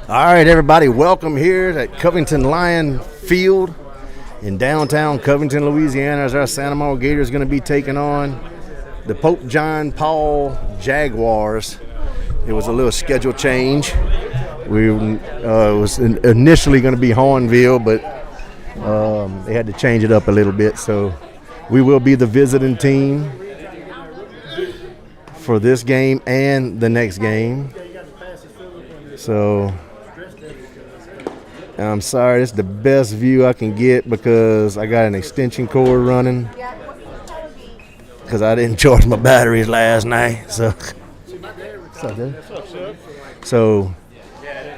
All right, everybody, welcome here at Covington Lion Field in downtown Covington, Louisiana, as our Santa Maria Gators going to be taking on the Pope John Paul Jaguars. It was a little schedule change. We was initially going to be Hornville, but they had to change it up a little bit. So we will be the visiting team for this game and the next game. So I'm sorry, it's the best view I can get because I got an extension cord running because I didn't charge my batteries last night. So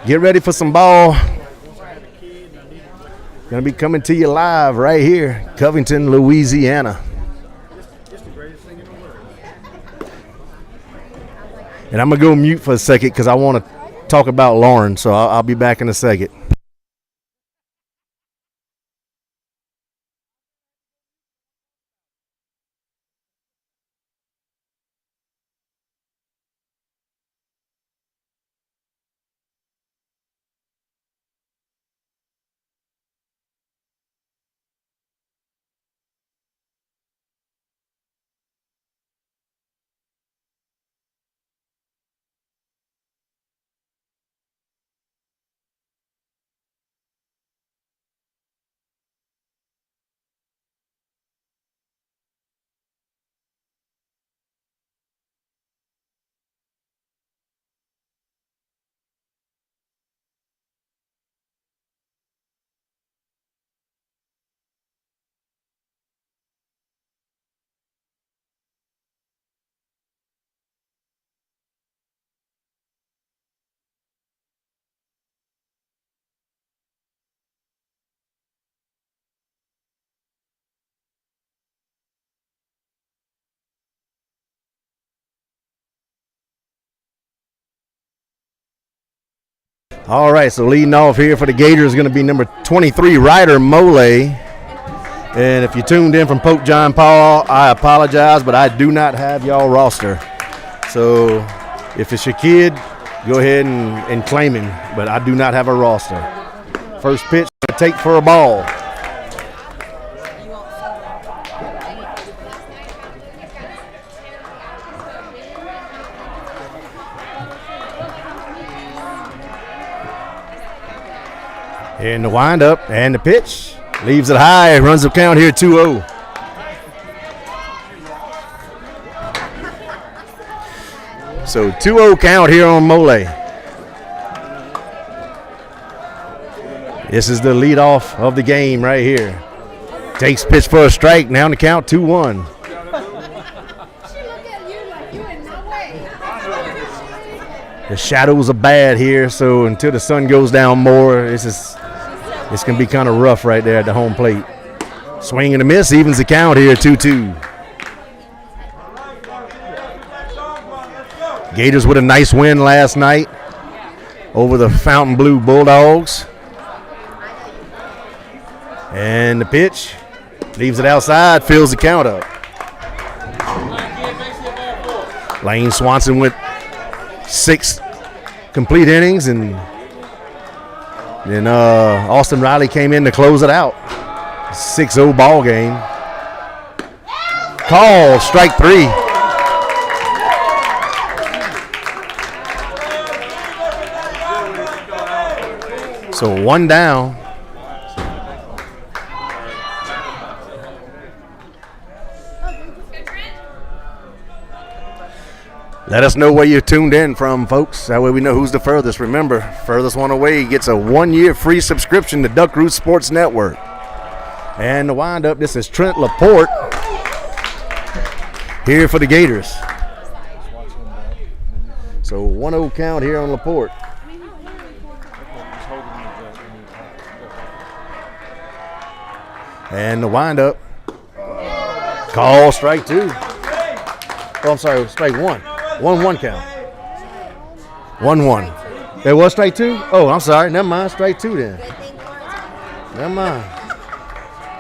get ready for some ball. Gonna be coming to you live right here, Covington, Louisiana. And I'm gonna go mute for a second because I want to talk about Lauren, so I'll be back in a second. All right, so leading off here for the Gators is going to be number 23, Ryder Mole. And if you tuned in from Pope John Paul, I apologize, but I do not have y'all roster. So if it's your kid, go ahead and claim him, but I do not have a roster. First pitch, take for a ball. And the windup and the pitch leaves it high, runs the count here 2-0. So 2-0 count here on Mole. This is the leadoff of the game right here. Takes pitch for a strike, now the count 2-1. The shadows are bad here, so until the sun goes down more, it's going to be kind of rough right there at the home plate. Swing and a miss, evens the count here, 2-2. Gators with a nice win last night over the Fountain Blue Bulldogs. And the pitch leaves it outside, fills the count up. Lane Swanson with 6 complete innings, and then Austin Riley came in to close it out. 6-0 ball game. Call, strike 3. So 1 down. Let us know where you're tuned in from, folks. That way we know who's the furthest. Remember, furthest one away gets a 1-year free subscription to Duck Roost Sports Network. And the windup, this is Trent Laporte here for the Gators. So 1-0 count here on Laporte. And the windup. Call, strike 2. Oh, I'm sorry, strike 1. 1-1 count. 1-1. It was strike 2? Oh, I'm sorry. Never mind. Strike 2 then. Never mind.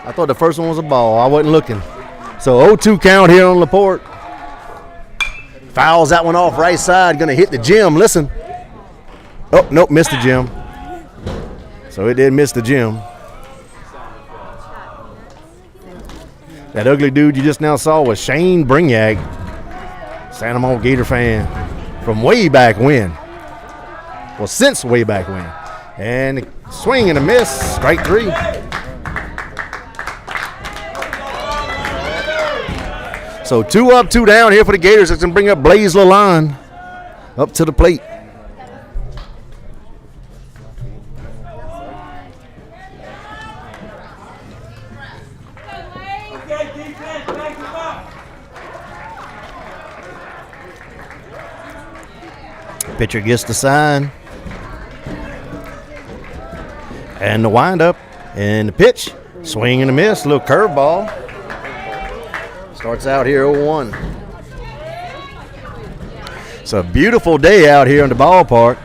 I thought the first one was a ball. I wasn't looking. So 0-2 count here on Laporte. Fouls that one off right side. Going to hit the gym. Listen. Oh, nope, missed the gym. So it did miss the gym. That ugly dude you just now saw was Shane Brignac, Santa Monica Gator fan from way back when. Well, since way back when. And swing and a miss, strike 3. So 2 up, 2 down here for the Gators. It's going to bring up Blaze Lalonde up to the plate. Pitcher gets the sign. And the windup. And the pitch. Swing and a miss. Little curveball. Starts out here 0-1. It's a beautiful day out here in the ballpark.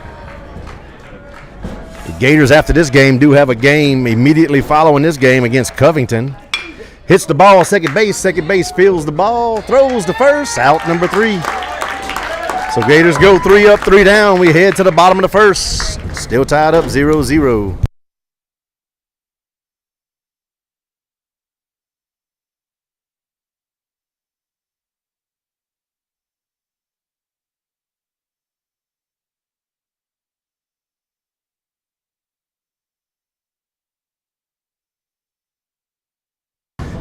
The Gators, after this game, do have a game immediately following this game against Covington. Hits the ball, second base. Second base fields the ball. Throws the first. Out number 3. So Gators go 3 up, 3 down. We head to the bottom of the first. Still tied up 0-0.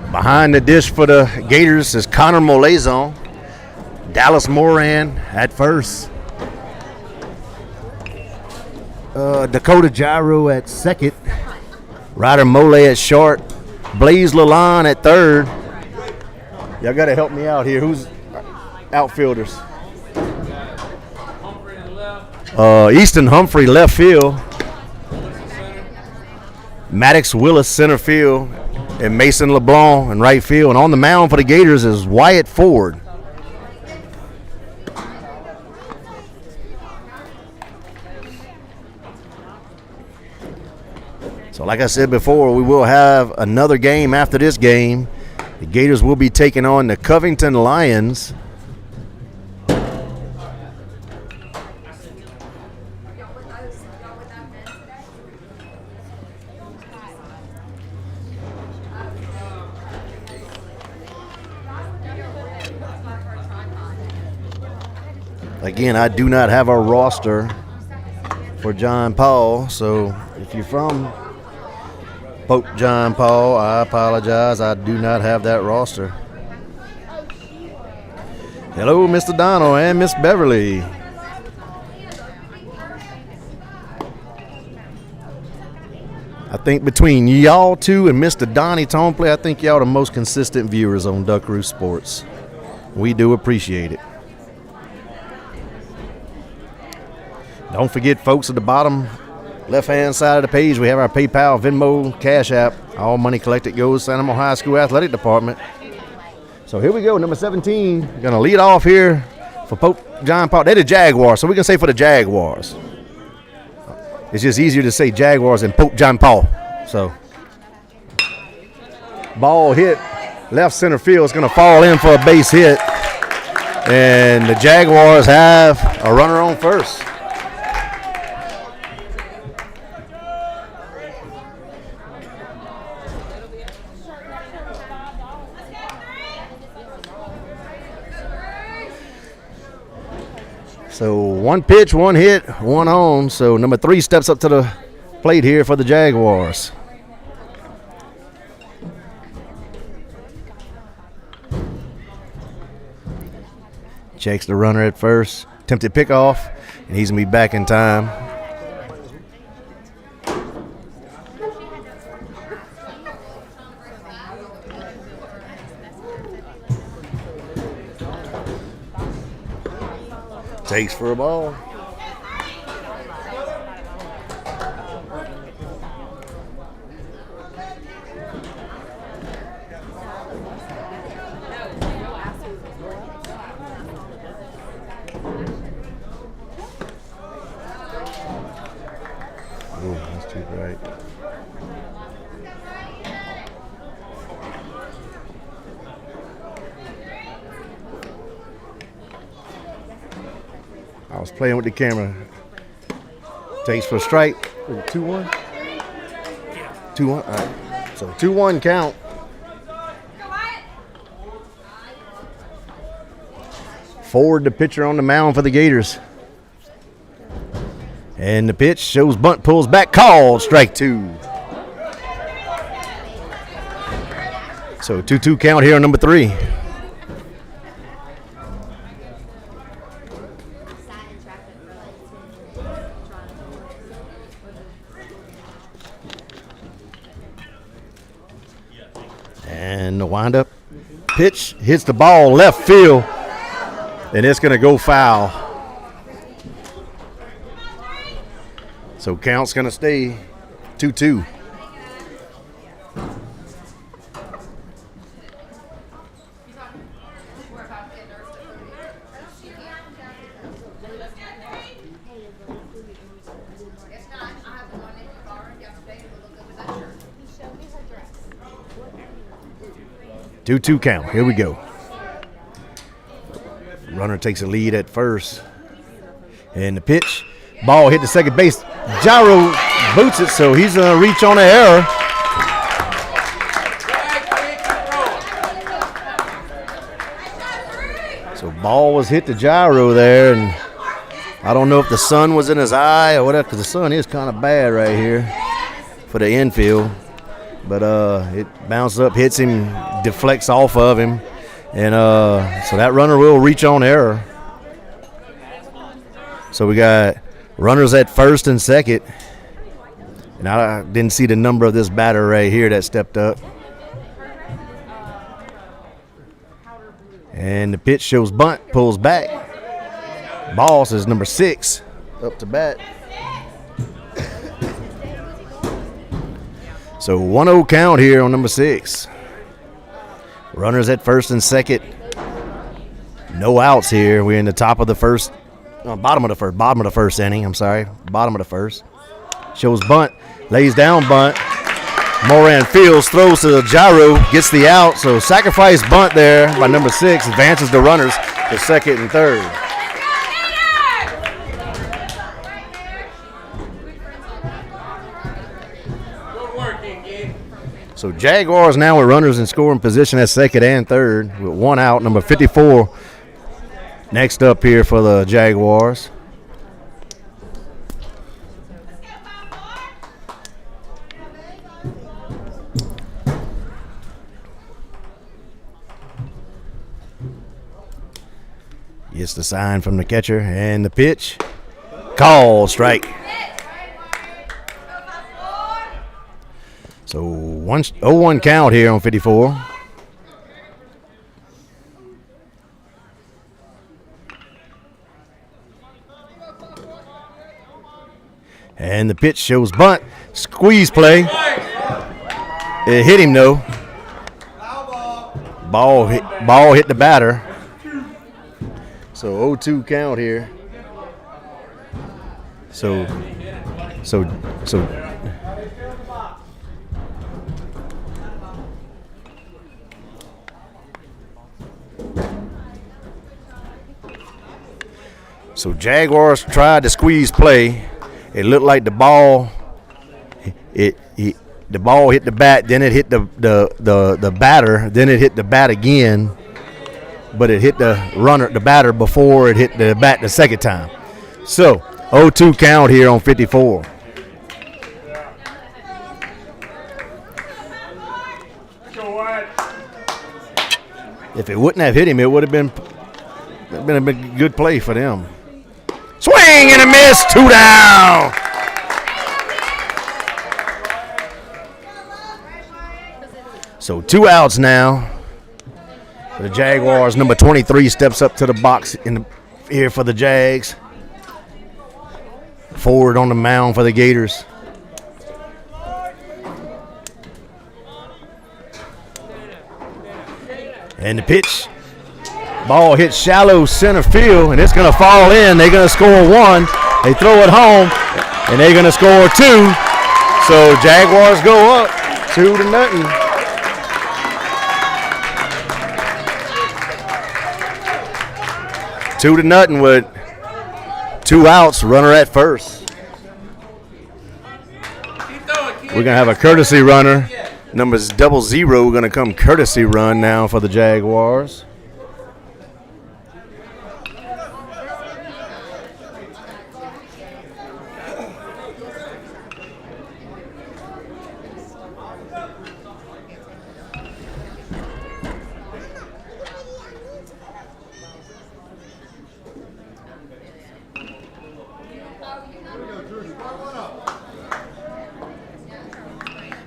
Behind the dish for the Gators is Connor Molazon. Dallas Moran at first. Dakota Gyro at second. Ryder Mole at short. Blaze Lalonde at third. Y'all got to help me out here. Who's outfielders? Easton Humphrey left field. Maddox Willis center field. And Mason LeBlanc in right field. And on the mound for the Gators is Wyatt Ford. So like I said before, we will have another game after this game. The Gators will be taking on the Covington Lions. Again, I do not have a roster for John Paul, so if you're from Pope John Paul, I apologize. I do not have that roster. Hello, Mr. Donald and Miss Beverly. I think between y'all two and Mr. Donnie Tompley, I think y'all the most consistent viewers on Duck Roost Sports. We do appreciate it. Don't forget, folks, at the bottom left-hand side of the page, we have our PayPal, Venmo, Cash App. All money collected goes to Santa Monica High School Athletic Department. So here we go, number 17. Going to lead off here for Pope John Paul. They're the Jaguars, so we can say for the Jaguars. It's just easier to say Jaguars than Pope John Paul. So ball hit left center field. It's going to fall in for a base hit. And the Jaguars have a runner on first. So one pitch, one hit, one on. So number 3 steps up to the plate here for the Jaguars. Checks the runner at first. Attempted pickoff, and he's going to be back in time. Takes for a ball. Oh, that's too bright. I was playing with the camera. Takes for a strike. 2-1. 2-1. All right. So 2-1 count. Ford, the pitcher on the mound for the Gators. And the pitch shows bunt, pulls back, called, strike 2. So 2-2 count here on number 3. And the windup pitch hits the ball left field, and it's going to go foul. So count's going to stay 2-2. Two count. Here we go. Runner takes a lead at first. And the pitch. Ball hit the second base. Gyro boots it, so he's going to reach on an error. So ball was hit to Gyro there, and I don't know if the sun was in his eye or whatever, because the sun is kind of bad right here for the infield. But it bounces up, hits him, deflects off of him, and so that runner will reach on error. So we got runners at first and second, and I didn't see the number of this batter right here that stepped up. And the pitch shows bunt, pulls back. Ball says number 6 up to bat. So 1-0 count here on number 6. Runners at first and second. No outs here. We're in the top of the first, bottom of the first inning. Bottom of the first. Shows bunt, lays down bunt. Moran fields, throws to the Gyro, gets the out. So sacrifice bunt there by number 6, advances the runners to second and third. So Jaguars now with runners in scoring position at second and third with 1 out. Number 54 next up here for the Jaguars. Gets the sign from the catcher, and the pitch. Call, strike. So 0-1 count here on 54. And the pitch shows bunt. Squeeze play. It hit him though. Ball hit the batter. So 0-2 count here. So Jaguars tried to squeeze play. It looked like the ball hit the bat, then it hit the batter, then it hit the bat again, but it hit the batter before it hit the bat the second time. So 0-2 count here on 54. If it wouldn't have hit him, it would have been a good play for them. Swing and a miss, 2 down. So 2 outs now for the Jaguars. Number 23 steps up to the box here for the Jags. Forward on the mound for the Gators. And the pitch. Ball hits shallow center field, and it's going to fall in. They're going to score 1. They throw it home, and they're going to score 2. So Jaguars go up 2-0. Two to nothing with 2 outs, runner at first. We're going to have a courtesy runner. Numbers 00 going to come courtesy run now for the Jaguars.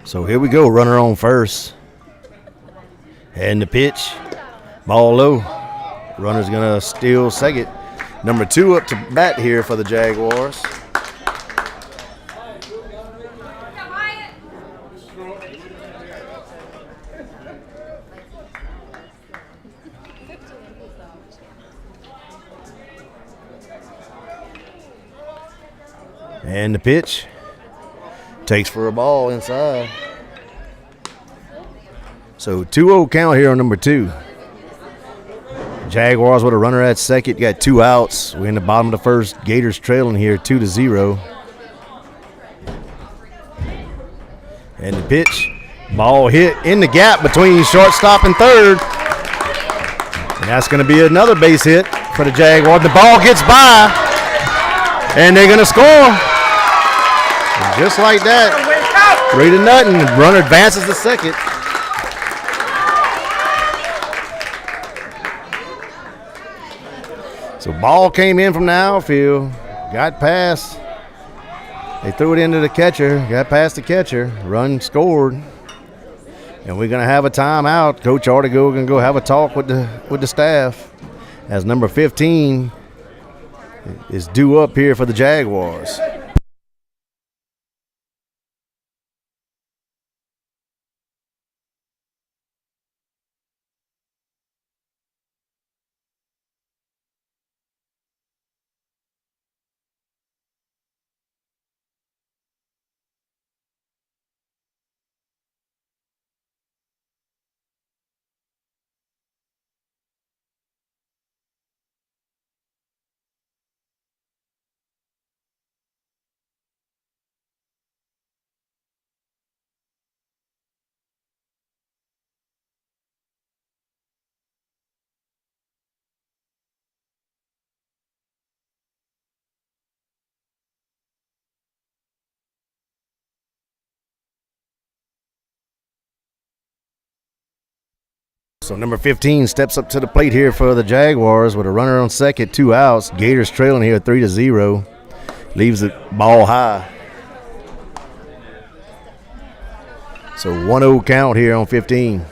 So here we go, runner on first. And the pitch, ball low. Runner's gonna steal second. Number 2 up to bat here for the Jaguars. And the pitch. Takes for a ball inside. So 2-0 count here on number 2. Jaguars with a runner at second. Got 2 outs. We're in the bottom of the first. Gators trailing here 2-0. And the pitch. Ball hit in the gap between shortstop and third. And that's going to be another base hit for the Jaguars. The ball gets by. And they're going to score. Just like that, 3-0. Runner advances to second. So ball came in from the outfield, got past. They threw it into the catcher, got past the catcher. Run scored, and we're gonna have a timeout. Coach Artigo gonna go have a talk with the staff, as number 15 is due up here for the Jaguars. So number 15 steps up to the plate here for the Jaguars with a runner on second, 2 outs. Gators trailing here 3-0. Leaves the ball high. So 1-0 count here on 15.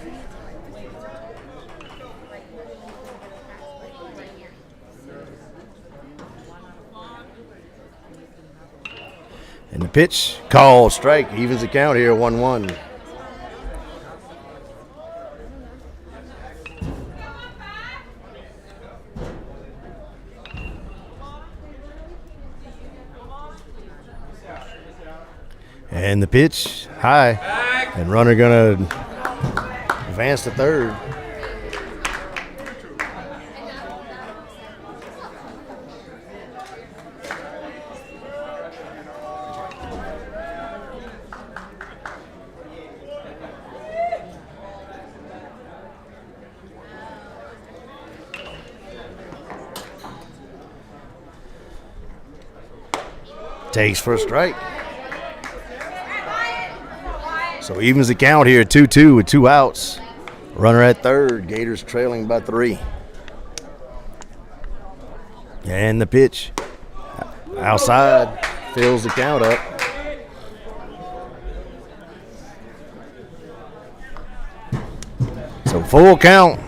And the pitch, called strike, evens the count here 1-1. And the pitch, high. And runner gonna advance to third. Takes for a strike. So evens the count here, 2-2 with 2 outs. Runner at third, Gators trailing by 3. And the pitch, outside, fills the count up. So full count,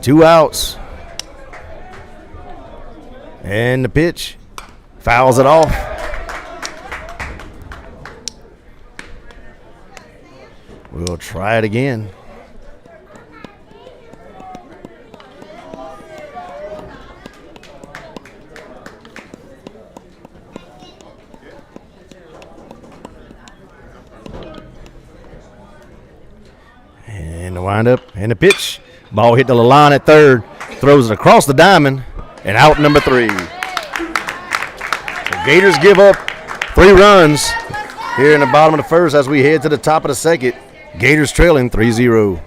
2 outs. And the pitch, fouls it off. We'll try it again. And the windup and the pitch. Ball hit the line at third. Throws it across the diamond and out number 3. The Gators give up 3 runs here in the bottom of the first as we head to the top of the second. Gators trailing 3-0.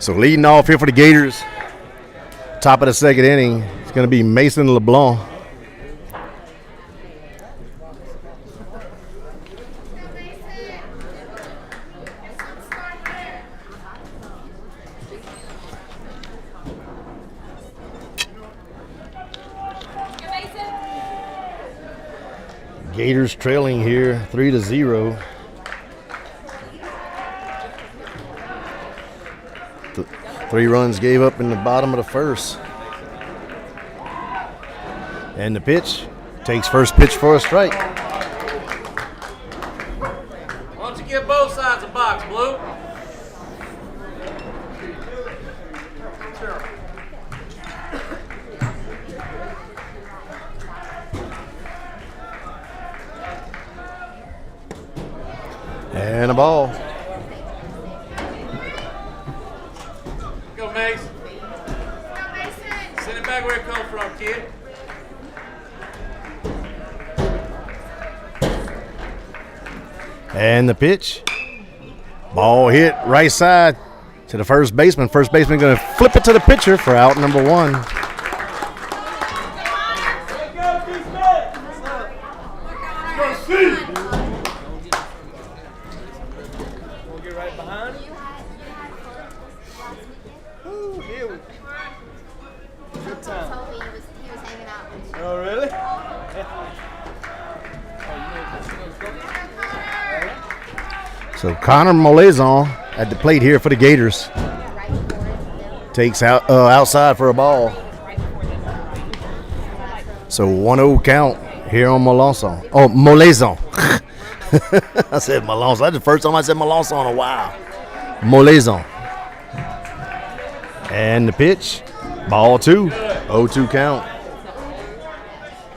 So leading off here for the Gators, top of the second inning, it's going to be Mason LeBlanc. Gators trailing here 3-0. Three runs gave up in the bottom of the first. And the pitch takes first pitch for a strike. Why don't you give both sides a box, Blue? And a ball. Go, Mace. Send it back where it comes from, kid. And the pitch. Ball hit right side to the first baseman. First baseman going to flip it to the pitcher for out number one. So Connor Molezon at the plate here for the Gators. Takes out outside for a ball. So 1-0 count here on Molezon. Oh, Molezon. I said Molezon. That's the first time I said Molezon in a while. Molezon. And the pitch. Ball 2. 0-2 count.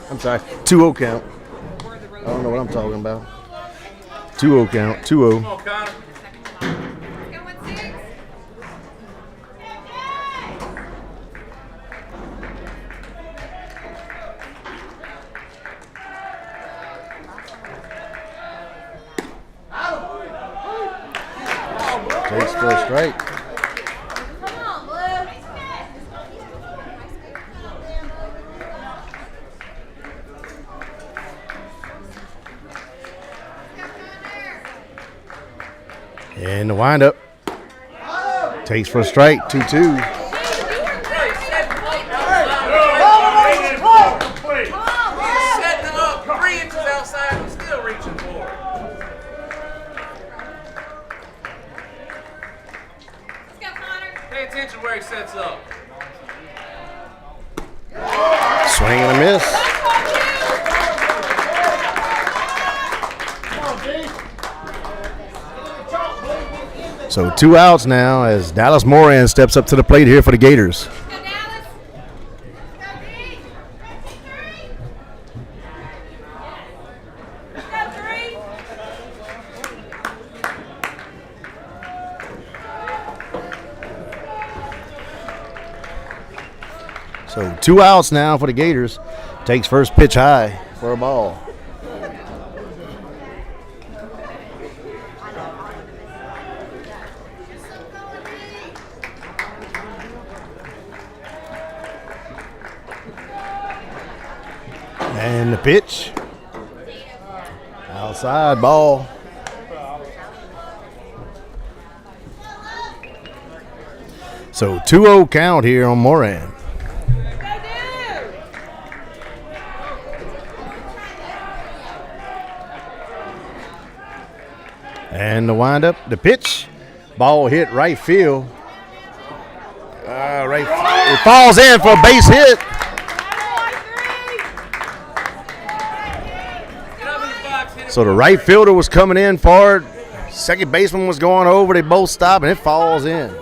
I'm sorry. 2-0 count. I don't know what I'm talking about. 2-0 count. 2-0. Come on, Connor. Takes for a strike. Come on, Blue. And the windup. Takes for a strike. 2-2. Where he sets up. Swing and a miss. So 2 outs now as Dallas Moran steps up to the plate here for the Gators. Go Dallas. Go D. Go 3. So 2 outs now for the Gators. Takes first pitch high for a ball. And the pitch. Outside ball. So 2-0 count here on Moran. And the windup, the pitch, ball hit right field. It falls in for a base hit. So the right fielder was coming in for it. Second baseman was going over. They both stop, and it falls in.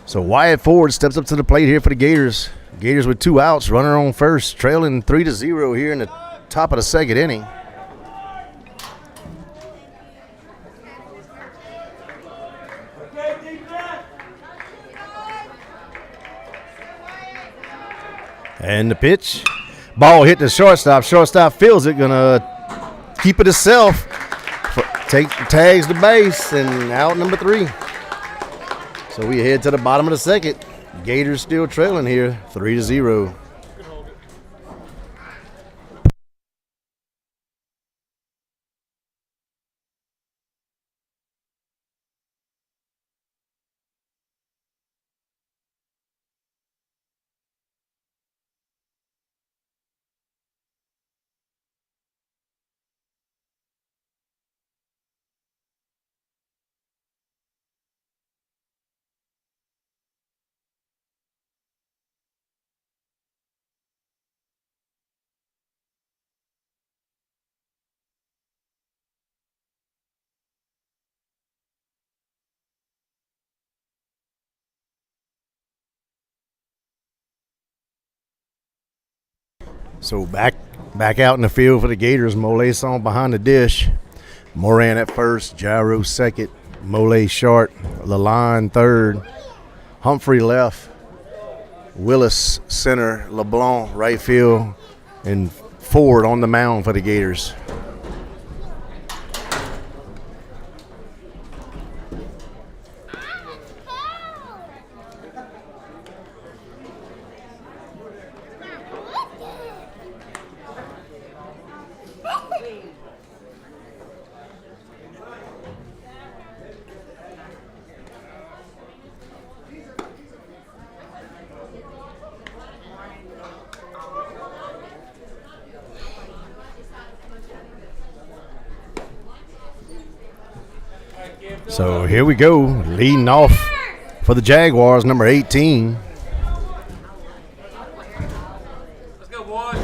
So Wyatt Ford steps up to the plate here for the Gators. Gators with 2 outs, runner on first, trailing 3-0 here in the top of the second inning. And the pitch. Ball hit the shortstop. Shortstop feels it. Gonna keep it himself. Tags the base and out number 3. So we head to the bottom of the second. Gators still trailing here 3-0. So back out in the field for the Gators. Mole on behind the dish. Moran at first, Gyro second, Mole short, Lalonde third, Humphrey left, Willis center, LeBlanc right field, and Ford on the mound for the Gators. So here we go, leading off for the Jaguars, number 18. Let's go, boys.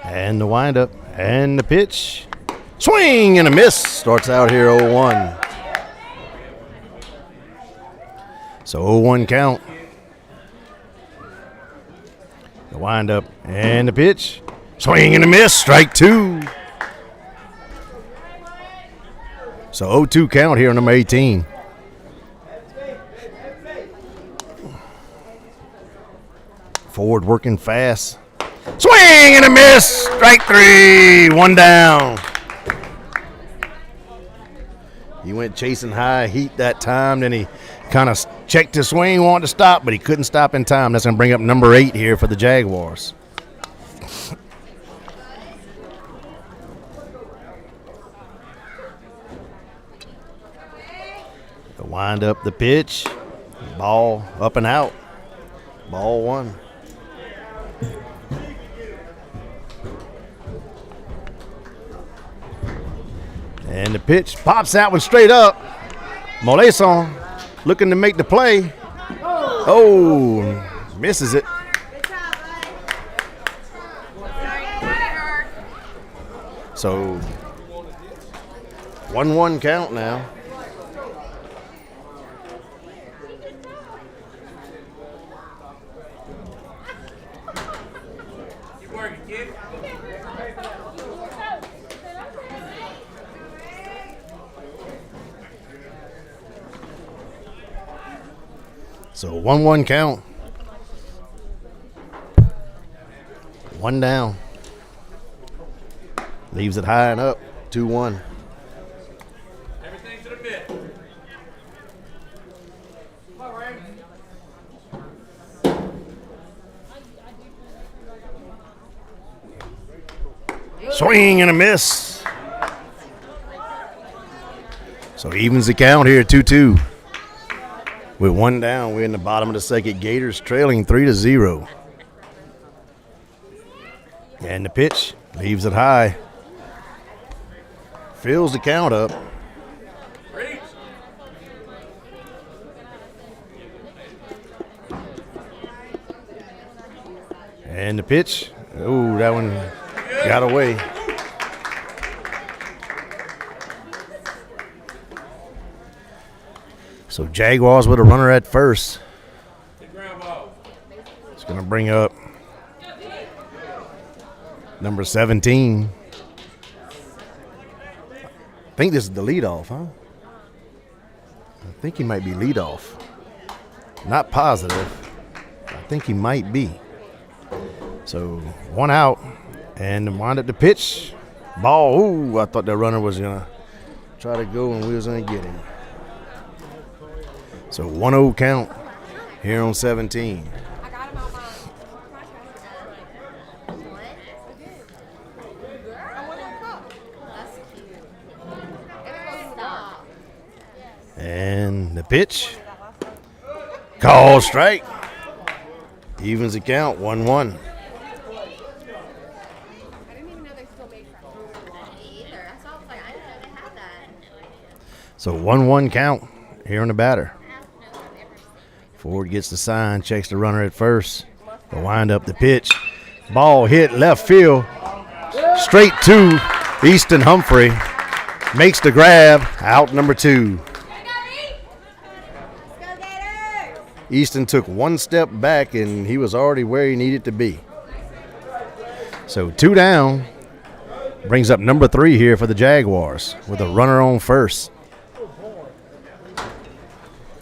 And the windup and the pitch. Swing and a miss. Starts out here 0-1. So 0-1 count. The windup and the pitch. Swing and a miss. Strike 2. So 0-2 count here on number 18. Ford working fast. Swing and a miss. Strike 3. 1 down. He went chasing high heat that time. Then he kind of checked his swing, wanted to stop, but he couldn't stop in time. That's going to bring up number 8 here for the Jaguars. The wind up, the pitch. Ball up and out. Ball 1. And the pitch pops that one straight up. Moleson looking to make the play. Oh, misses it. So 1-1 count now. Keep working, kid. So 1-1 count. One down. Leaves it high and up. 2-1. Everything to the mitt. Come on, Ray. Swing and a miss. So evens the count here, 2-2. With one down, we're in the bottom of the second. Gators trailing 3-0. And the pitch leaves it high. Fills the count up. Reach. And the pitch. Oh, that one got away. So Jaguars with a runner at first. Good ground ball. It's going to bring up number 17. I think this is the leadoff, huh? I think he might be leadoff. Not positive. I think he might be. So one out, and wind up the pitch. Ball. Ooh, I thought that runner was going to try to go, and we was going to get him. So 1-0 count here on 17. I got him out my And the pitch. Call strike. Evens the count, 1-1. I didn't even know they still made either. I saw like I didn't know they had that. So 1-1 count here on the batter. Ford gets the sign, checks the runner at first. The wind up the pitch. Ball hit left field. Straight to Easton Humphrey. Makes the grab. Out number 2. Let's go Gators! Easton took one step back, and he was already where he needed to be. So 2 down. Brings up number 3 here for the Jaguars with a runner on first.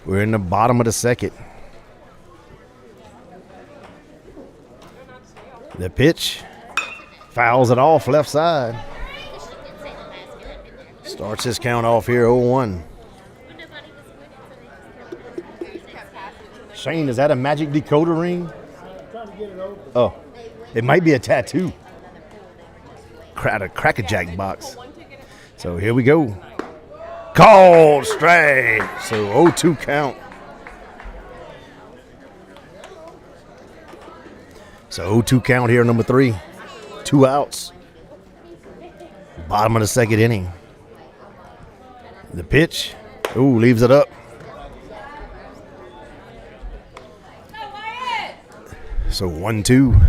We're in the bottom of the second. The pitch fouls it off left side. Starts his count off here 0-1. Shane, is that a magic decoder ring? Oh, it might be a tattoo. A Cracker-Jack box. So here we go. Called strike. So 0-2 count. So 0-2 count here, number 3. 2 outs. Bottom of the second inning. The pitch. Ooh, leaves it up. So 1-2.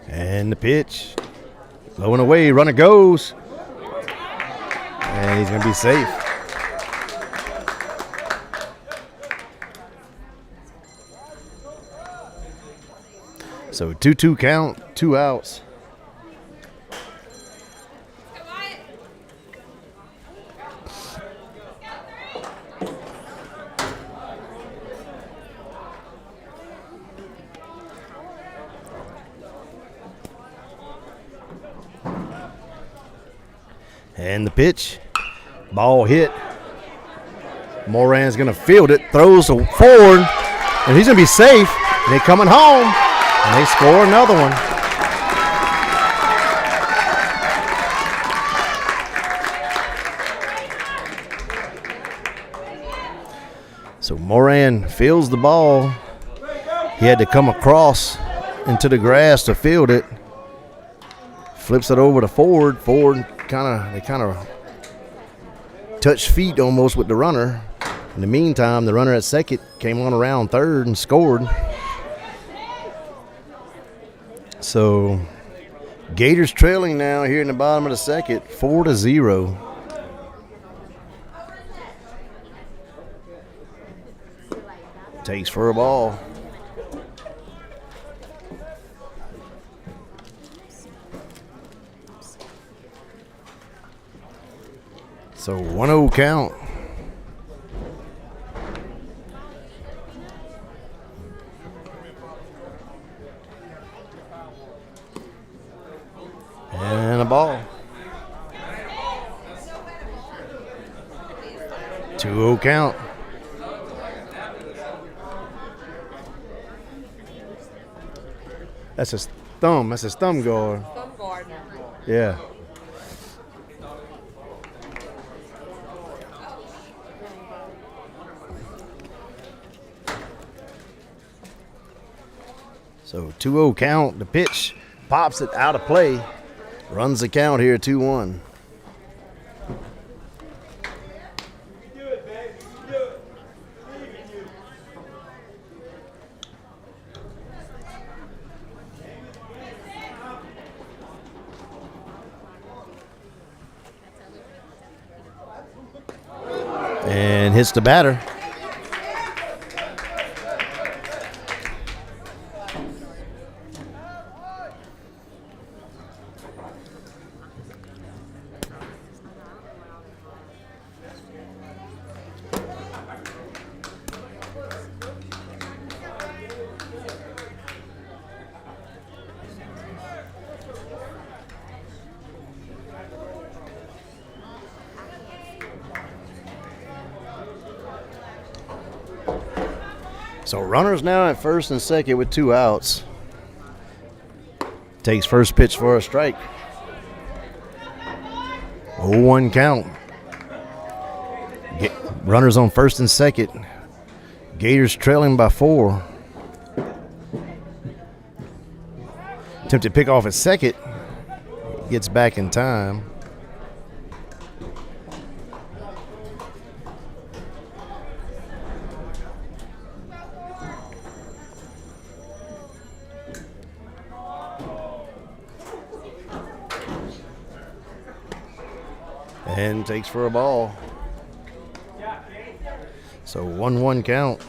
And the pitch. Low and away, runner goes. And he's going to be safe. So 2-2 count, 2 outs. And the pitch. Ball hit. Moran's going to field it. Throws forward. And he's going to be safe. And they're coming home. And they score another one. Moran fields the ball. He had to come across into the grass to field it. Flips it over to Ford. Ford kind of touched feet almost with the runner. In the meantime, the runner at second came on around third and scored. So Gators trailing now here in the bottom of the second, 4-0. Takes for a ball. So 1-0 count. And a ball. 2-0 count. That's his thumb. That's his thumb guard. Thumb guard. Yeah. So 2-0 count. The pitch pops it out of play. Runs the count here 2-1. And hits the batter. So runners now at first and second with 2 outs. Takes first pitch for a strike. 0-1 count. Runners on first and second. Gators trailing by 4. Attempted pick off at second. Gets back in time. And takes for a ball. So 1-1 count.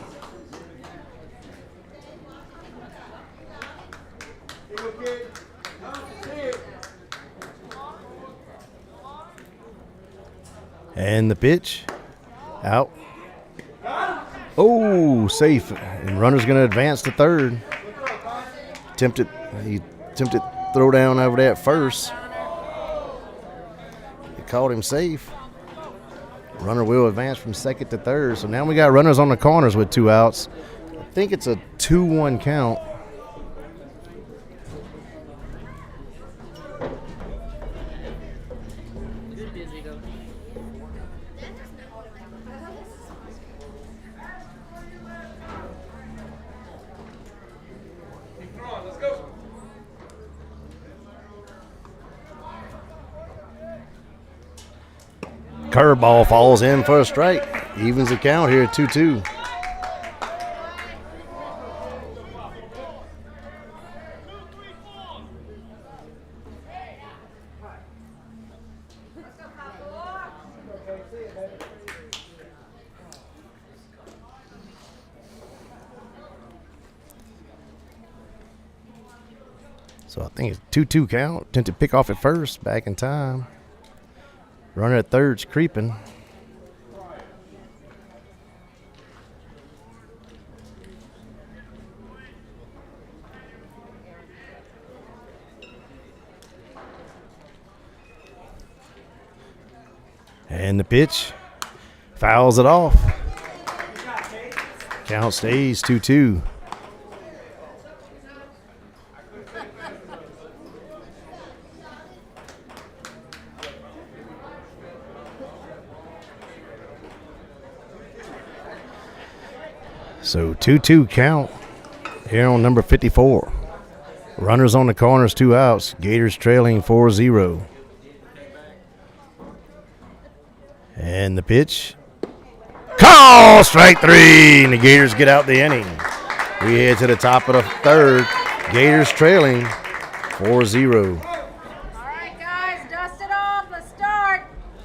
And the pitch. Out. Oh, safe. And runner's going to advance to third. He attempted throw down over there at first. Called him safe. Runner will advance from second to third. So now we got runners on the corners with 2 outs. I think it's a 2-1 count. Curveball falls in for a strike. Evens the count here at 2-2. So I think it's 2-2 count. Attempted pick off at first, back in time. Runner at third's creeping. And the pitch fouls it off. Count stays 2-2. So 2-2 count here on number 54. Runners on the corners, 2 outs. Gators trailing 4-0. And the pitch. Call! Strike 3. And the Gators get out the inning. We head to the top of the third. Gators trailing 4-0. All right, guys, dust it off. Let's start.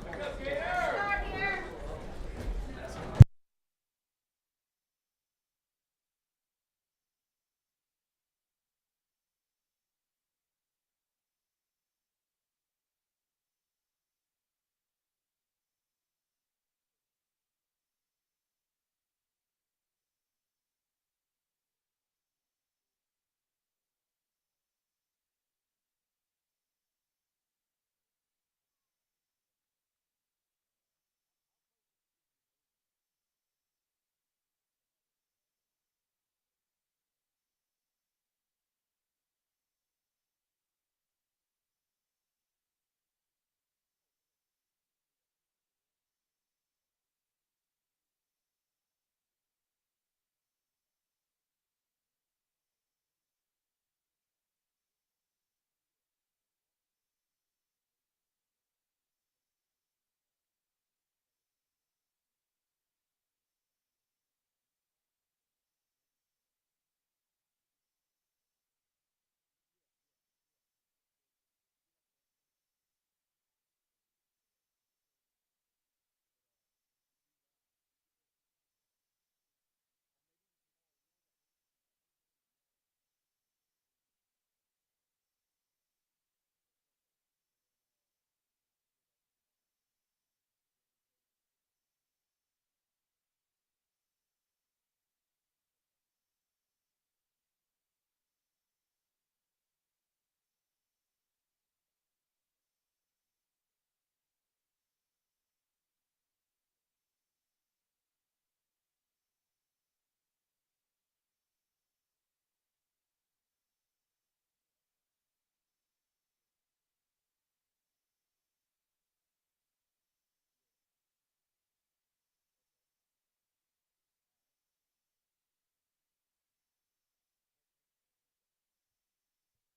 Start here.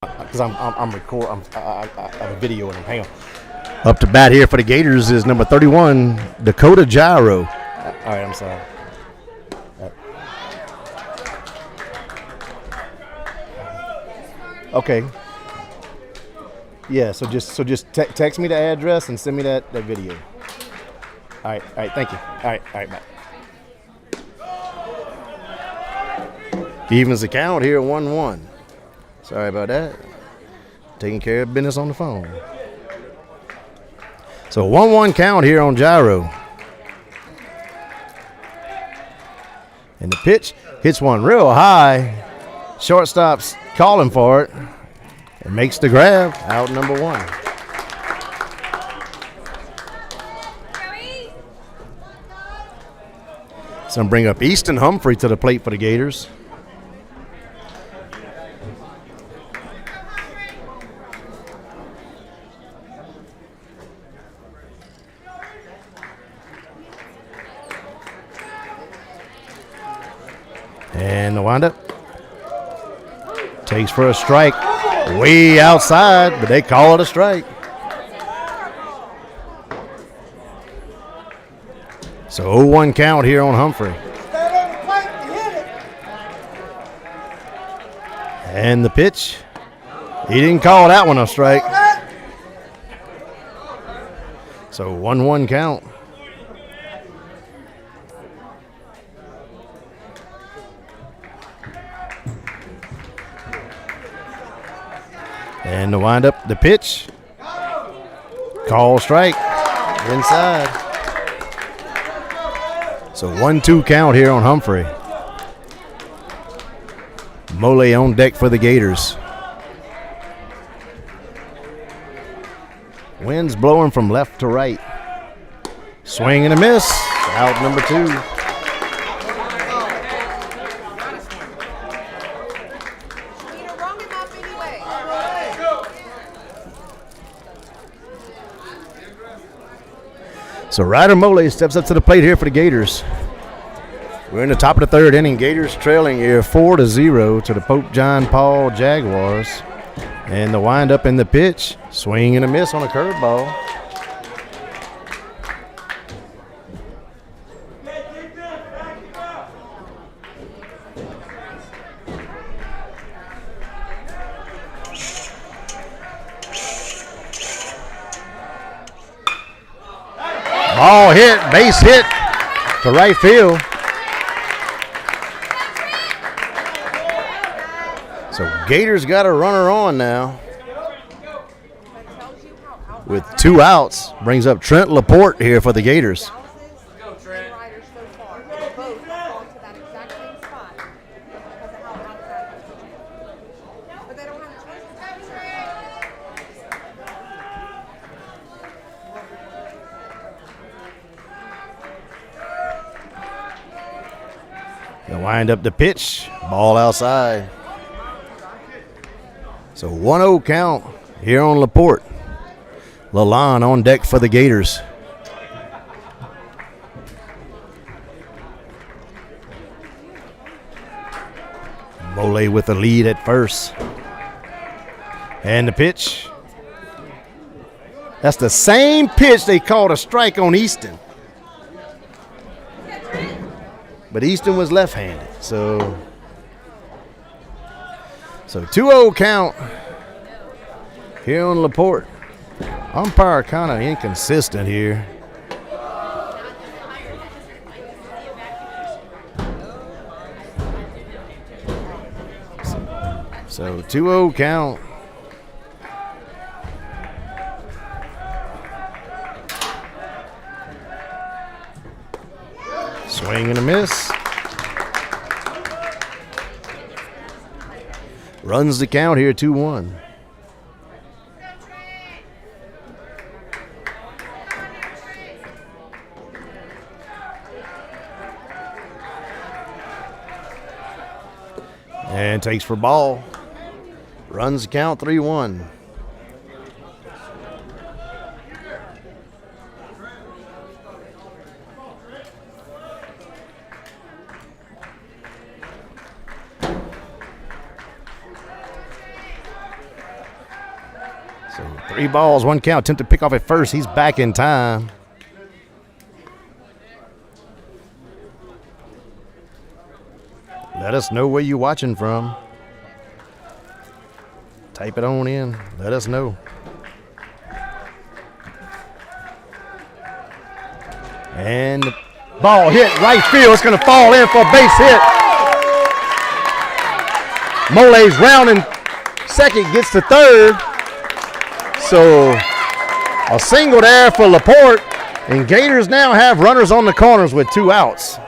Because I'm recording. I'm videoing him. Hang on. Up to bat here for the Gators is number 31, Dakota Gyro. All right, I'm sorry. Okay. Yeah. So just text me the address and send me that video. All right. Thank you. All right. Bye. Evens the count here, 1-1. Sorry about that. Taking care of business on the phone. So 1-1 count here on Gyro. And the pitch hits one real high. Shortstop's calling for it. And makes the grab. Out number 1. So I'm bring up Easton Humphrey to the plate for the Gators. And the windup takes for a strike way outside, but they call it a strike. So 0-1 count here on Humphrey. And the pitch, he didn't call that one a strike. So 1-1 count. And the windup, the pitch, call strike, inside. So 1-2 count here on Humphrey. Mole on deck for the Gators. Wind's blowing from left to right. Swing and a miss, out number 2. So Ryder Mole steps up to the plate here for the Gators We're in the top of the third inning. Gators trailing here 4-0 to the Pope John Paul Jaguars. And the windup in the pitch. Swing and a miss on a curveball. Ball hit, base hit to right field. So Gators got a runner on now. With 2 outs, brings up Trent Laporte here for the Gators. Go, Trent. Riders so far. They both have gone to that exact same spot because of how hot that is. But they don't have a choice. They wind up the pitch. Ball outside. So 1-0 count here on Laporte. Lalonde on deck for the Gators. Mole with the lead at first. And the pitch. That's the same pitch they called a strike on Easton. But Easton was left-handed. So 2-0 count here on Laporte. Umpire kind of inconsistent here. So 2-0 count. Swing and a miss. Runs the count here 2-1. And takes for ball. Runs the count 3-1. So 3 balls, 1 count. Attempt to pick off at first. He's back in time. Let us know where you're watching from. Type it on in. Let us know. And the ball hit right field. It's going to fall in for a base hit. Mole's rounding second, gets to third. So a single there for Laporte. And Gators now have runners on the corners with 2 outs.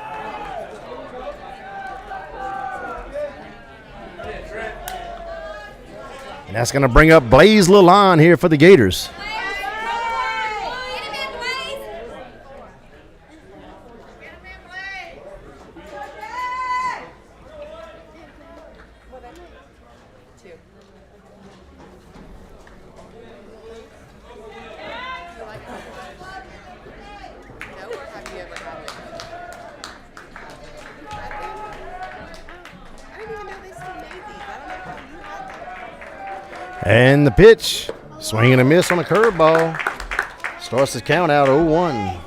And that's going to bring up Blaze Lalonde here for the Gators. And the pitch, swing and a miss on a curveball. Starts the count out 0-1.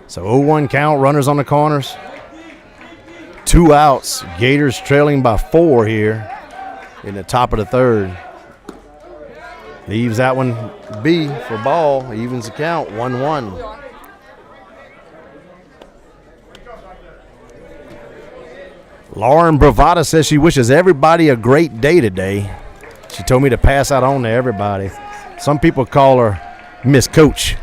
So 0-1 count, runners on the corners. 2 outs. Gators trailing by 4 here in the top of the third. Leaves that one be for ball. Evens the count 1-1. Lauren Bravada says she wishes everybody a great day today. She told me to pass out on to everybody. Some people call her Miss Coach.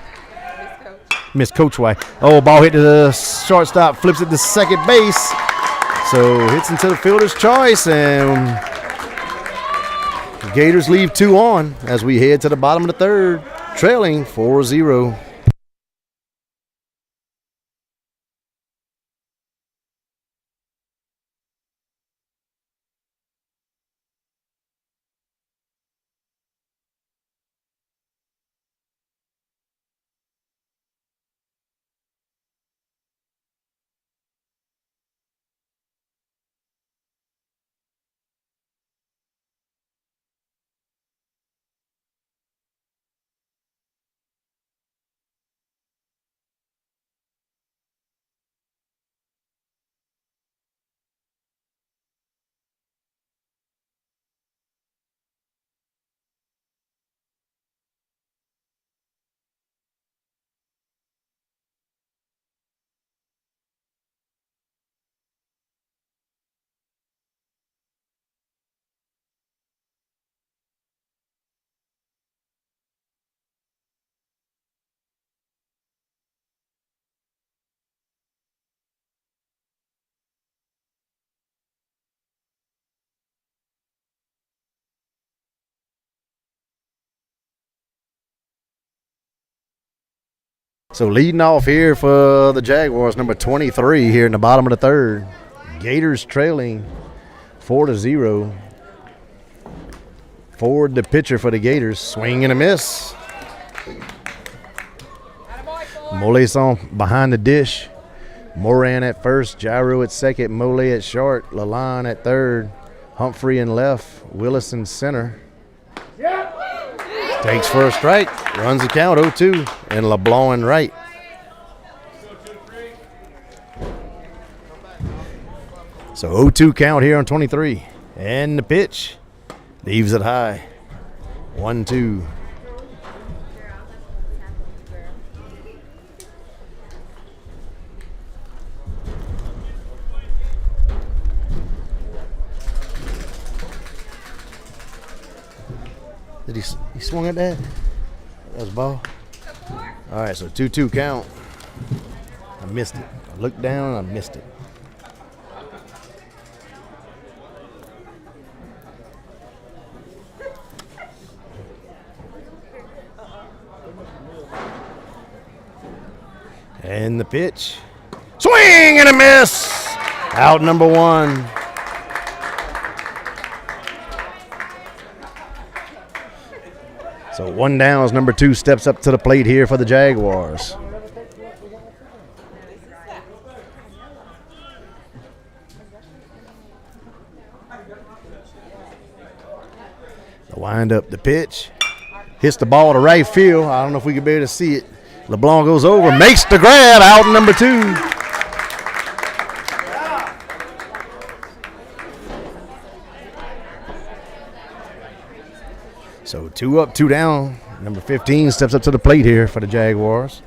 Miss Coach White. Oh, ball hit to the shortstop, flips it to second base. So hits into the fielder's choice, and the Gators leave 2 on as we head to the bottom of the third, trailing 4-0. So leading off here for the Jaguars, number 23 here in the bottom of the third. Gators trailing 4-0. Ford, the pitcher for the Gators, swing and a miss. Moleson behind the dish. Moran at first, Gyro at second, Mole at short, Lalonde at third, Humphrey in left, Willis in center. Takes for a strike, runs the count 0-2, and LeBlanc in right. So 0-2 count here on 23. And the pitch leaves it high. 1-2. Did he swung at that? That was a ball. All right, so 2-2 count. I missed it. I looked down, I missed it. And the pitch. Swing and a miss. Out number one. So one down as number two steps up to the plate here for the Jaguars. The windup, the pitch. Hits the ball to right field. I don't know if we can be able to see it. LeBlanc goes over, makes the grab, out number two. So 2 up, 2 down. Number 15 steps up to the plate here for the Jaguars.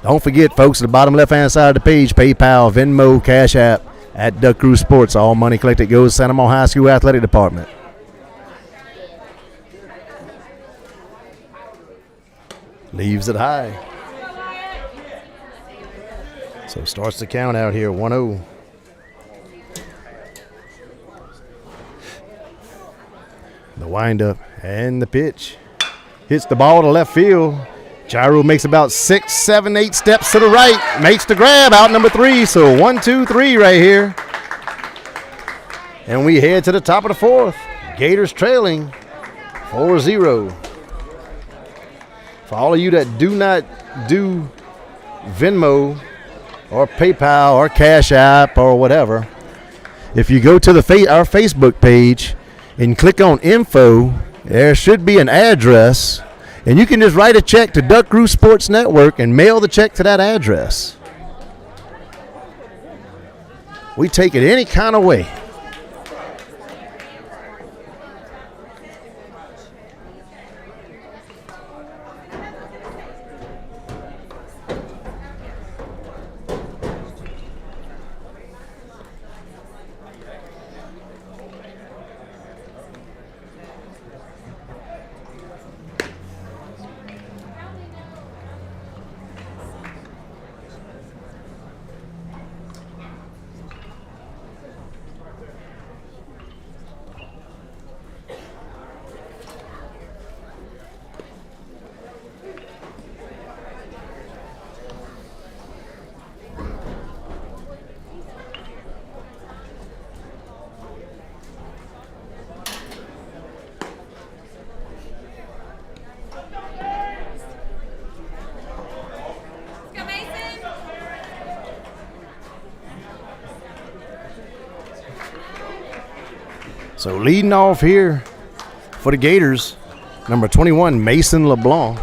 Don't forget, folks, at the bottom left-hand side of the page, PayPal, Venmo, Cash App, at Duck Crew Sports. All money collected goes to Santa Monica High School Athletic Department. Leaves it high. So starts the count out here, 1-0. The windup and the pitch. Hits the ball to left field. Gyro makes about 6, 7, 8 steps to the right. Makes the grab, out number 3. So 1, 2, 3 right here. And we head to the top of the fourth. Gators trailing 4-0. For all of you that do not do Venmo or PayPal or Cash App or whatever, if you go to our Facebook page and click on info, there should be an address, and you can just write a check to Duck Crew Sports Network and mail the check to that address. We take it any kind of way. So leading off here for the Gators, number 21, Mason LeBlanc.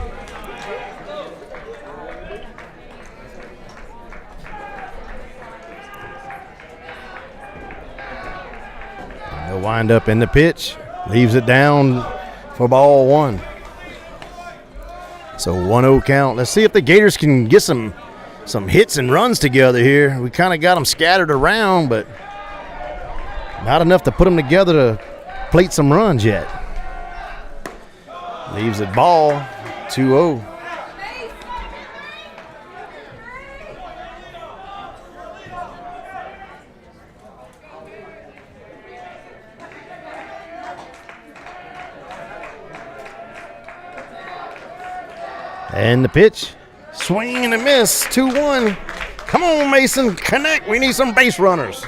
The windup in the pitch, leaves it down for ball one. So 1-0 count. Let's see if the Gators can get some hits and runs together here. We kind of got them scattered around, but not enough to put them together to plate some runs yet. Leaves it ball, 2-0. And the pitch, Swing and a miss. 2-1. Come on, Mason. Connect. We need some base runners.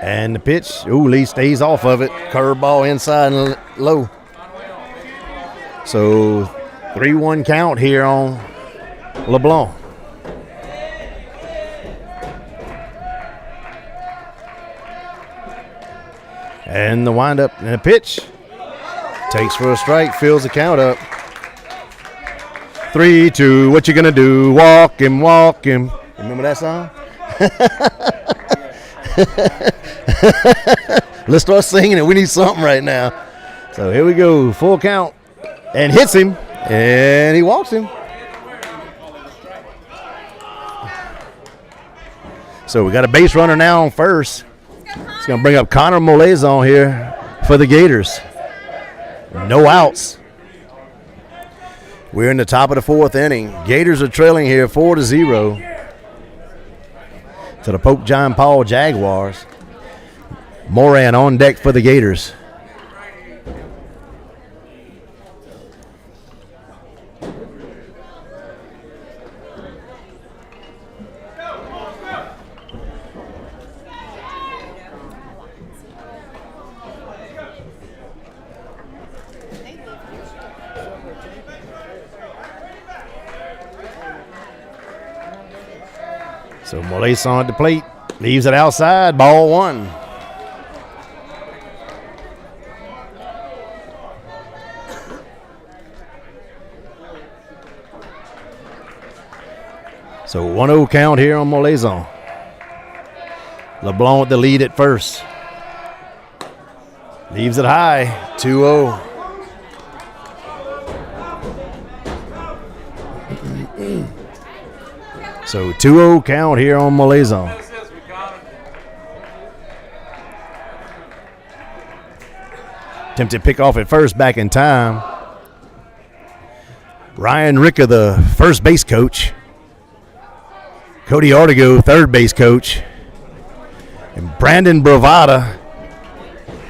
And the pitch. Ooh, Lee stays off of it. Curveball inside and low. So 3-1 count here on LeBlanc. And the windup and a pitch. Takes for a strike, fills the count up. 3-2, what you gonna do? Walk him, walk him. Remember that song? Let's start singing it. We need something right now. So here we go, full count. And hits him, and he walks him. So we got a base runner now on first. It's going to bring up Connor Molezon here for the Gators. No outs. We're in the top of the fourth inning. Gators are trailing here 4-0 to the Pope John Paul Jaguars. Moran on deck for the Gators. So Molezon at the plate, leaves it outside, ball one. So 1-0 count here on Molezon. LeBlanc with the lead at first. Leaves it high, 2-0. So 2-0 count here on Molezon. Attempted pick off at first back in time. Ryan Ricka, the first base coach. Cody Artigo, third base coach. And Brandon Bravada,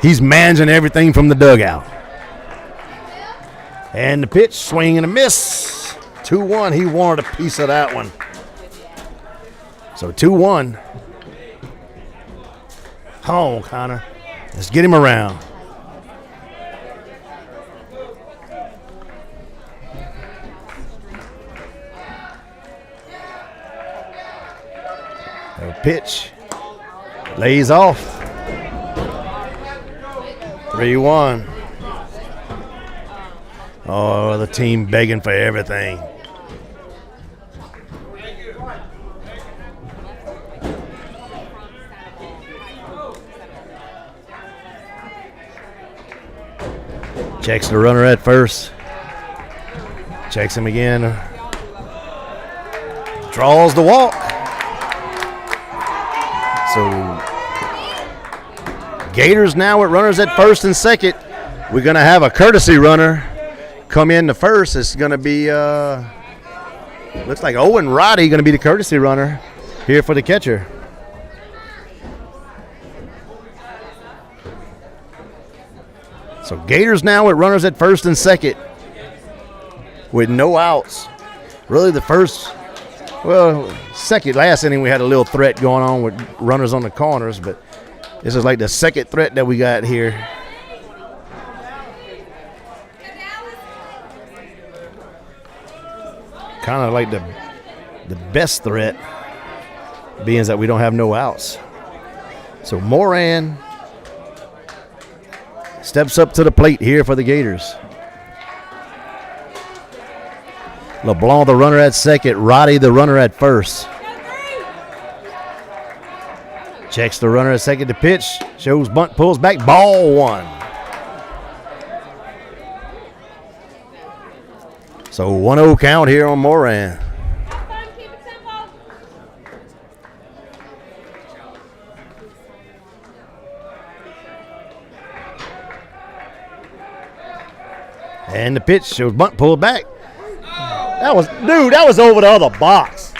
he's managing everything from the dugout. And the pitch, swing and a miss. 2-1, he wanted a piece of that one. So 2-1. Oh, Connor. Let's get him around. A pitch. Lays off. 3-1. Oh, the team begging for everything. Checks the runner at first. Checks him again. Draws the walk. So Gators now with runners at first and second. We're going to have a courtesy runner come in to first. It's going to be, looks like Owen Roddy going to be the courtesy runner here for the catcher. So Gators now with runners at first and second with no outs. Really the first, well, second, last inning we had a little threat going on with runners on the corners, but this is like the second threat that we got here. Kind of like the best threat being that we don't have no outs. So Moran steps up to the plate here for the Gators. LeBlanc, the runner at second. Roddy, the runner at first. Checks the runner at second to pitch. Shows bunt, pulls back. Ball one. So 1-0 count here on Moran. And the pitch shows bunt, pulled back. That was over the other box.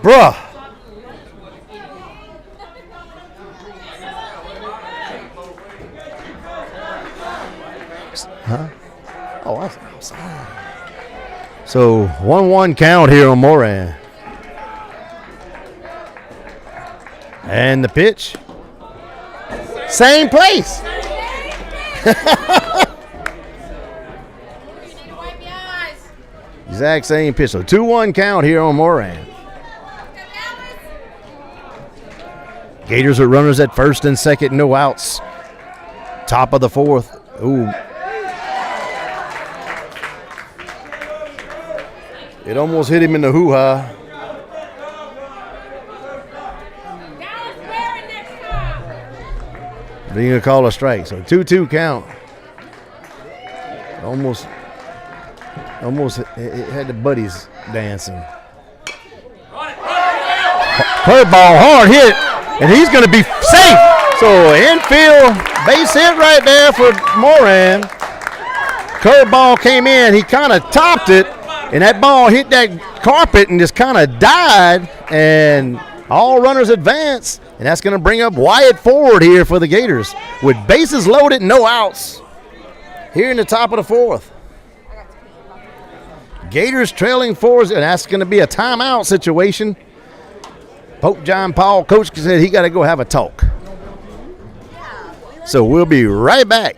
Bruh. Huh? Oh, I'm sorry. So 1-1 count here on Moran. And the pitch. Same place. Exact same pitch. So 2-1 count here on Moran. Gators with runners at first and second, no outs. Top of the fourth. Ooh. It almost hit him in the hoo-ha. Being a call a strike. So 2-2 count. Almost it had the buddies dancing. Curveball, hard hit, and he's going to be safe. So infield base hit right there for Moran. Curveball came in. He kind of topped it, and that ball hit that carpet and just kind of died, and all runners advance, and that's going to bring up Wyatt Ford here for the Gators with bases loaded, no outs here in the top of the fourth. Gators trailing 4, and that's going to be a timeout situation. Pope John Paul, coach said he got to go have a talk. So we'll be right back.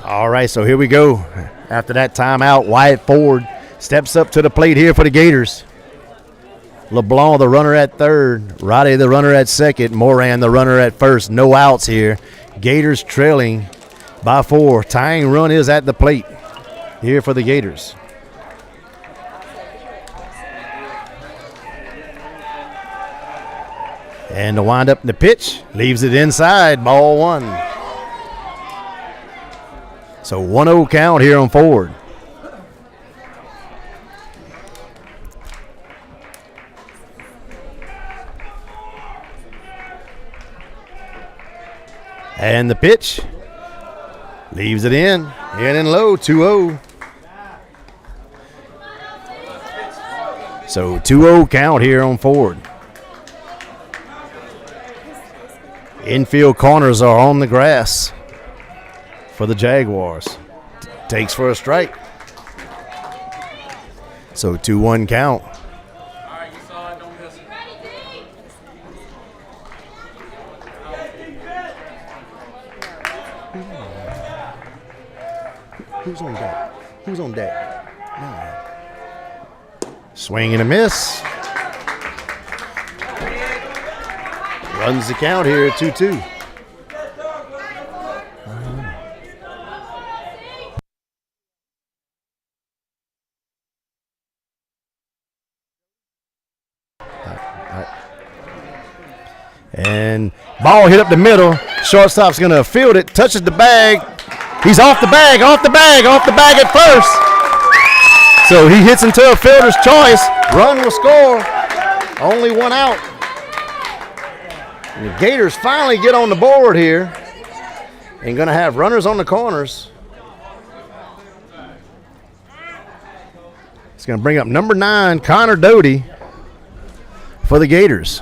All right, so here we go. After that timeout, Wyatt Ford steps up to the plate here for the Gators. LeBlanc, the runner at third. Roddy, the runner at second. Moran, the runner at first. No outs here. Gators trailing by 4. Tying run is at the plate here for the Gators. And to wind up the pitch, leaves it inside, ball 1. So 1-0 count here on Ford. And the pitch leaves it in and low, 2-0. So 2-0 count here on Ford. Infield corners are on the grass for the Jaguars. Takes for a strike. So 2-1 count. All right, you saw it, don't miss it. Who's on deck? Who's on deck? No. Swing and a miss. Runs the count here at 2-2. And ball hit up the middle. Shortstop's going to field it. Touches the bag. He's off the bag at first. So he hits into a fielder's choice. Run will score. Only 1 out. And the Gators finally get on the board here. And going to have runners on the corners. It's going to bring up number 9, Connor Doty, for the Gators.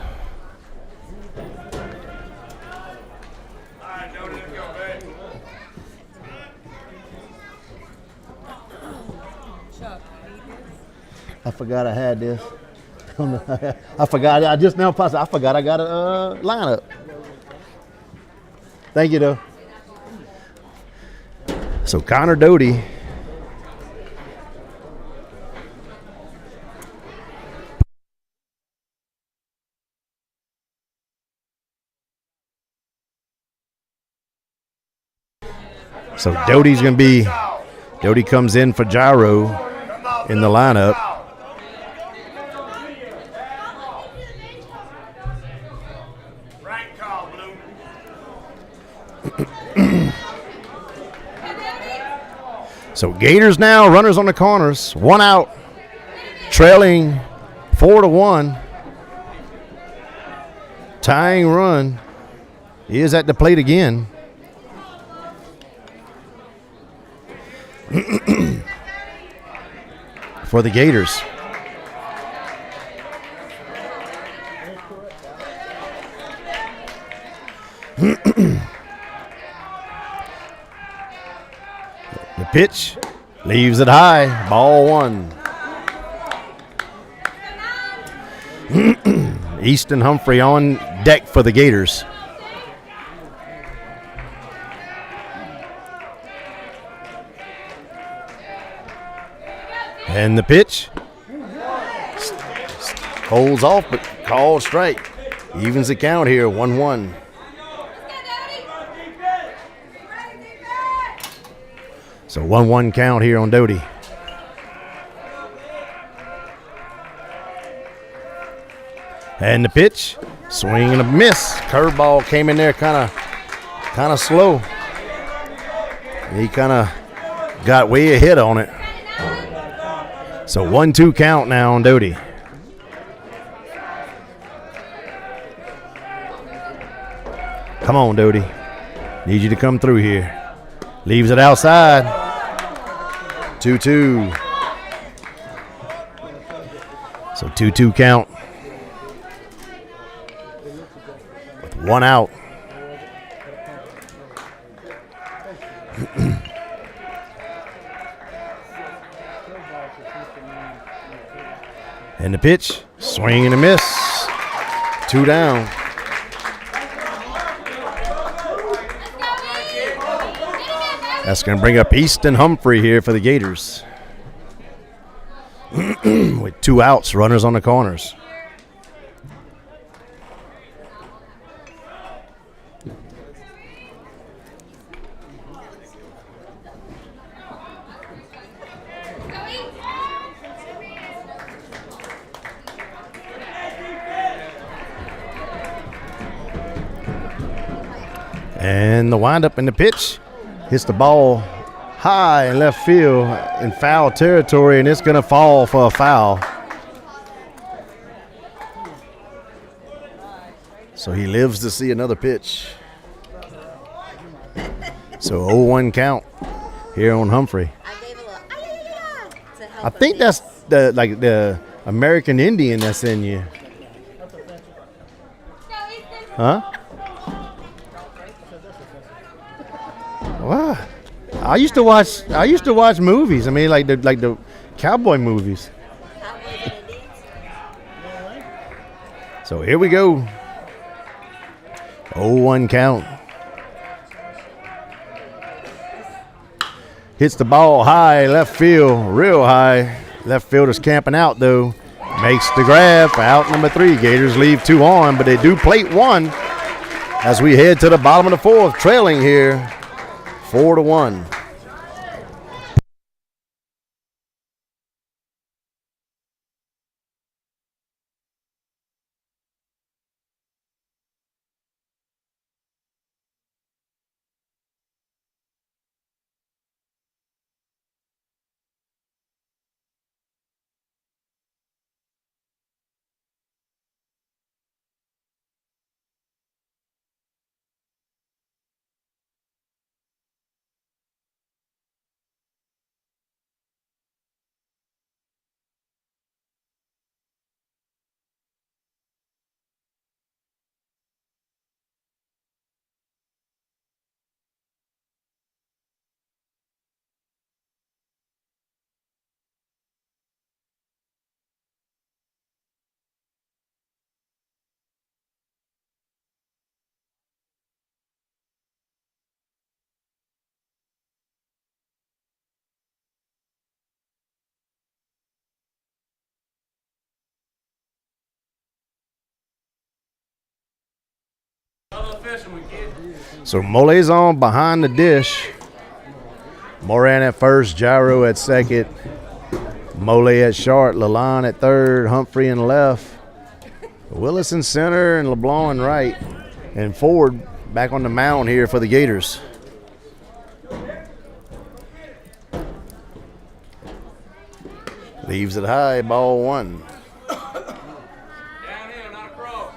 I forgot I had this. I forgot. I just now passed. I forgot I got a lineup. Thank you, though. So Connor Doty. So Doty's going to be Doty comes in for Gyro in the lineup. Right call, Blue. So Gators now, runners on the corners, 1 out, trailing 4-1. Tying run is at the plate again. For the Gators. The pitch leaves it high. Ball 1. Easton Humphrey on deck for the Gators. And the pitch holds off, but called strike. Evens the count here, 1-1. So 1-1 count here on Doty. And the pitch, swing and a miss. Curveball came in there kind of slow. He kind of got way ahead on it. So 1-2 count now on Doty. Come on, Doty. Need you to come through here. Leaves it outside. 2-2. So 2-2 count. With 1 out. And the pitch, swing and a miss. 2 down. That's going to bring up Easton Humphrey here for the Gators. With 2 outs, runners on the corners. And the windup in the pitch hits the ball high in left field in foul territory, and it's going to fall for a foul. So he lives to see another pitch. So 0-1 count here on Humphrey. I gave a little to help I think that's the American Indian that's in you. Huh? Wow. I used to watch movies. I mean, like the cowboy movies. So here we go. 0-1 count. Hits the ball high left field, real high. Left fielder's camping out though. Makes the grab for out number 3. Gators leave 2 on, but they do plate 1 as we head to the bottom of the 4th, trailing here 4-1. So Mole's on behind the dish. Moran at first, Gyro at second, Mole at short, Lalonde at third, Humphrey in left, Willis in center, and LeBlanc in right. And Ford back on the mound here for the Gators. Leaves it high, ball one. Downhill, not across.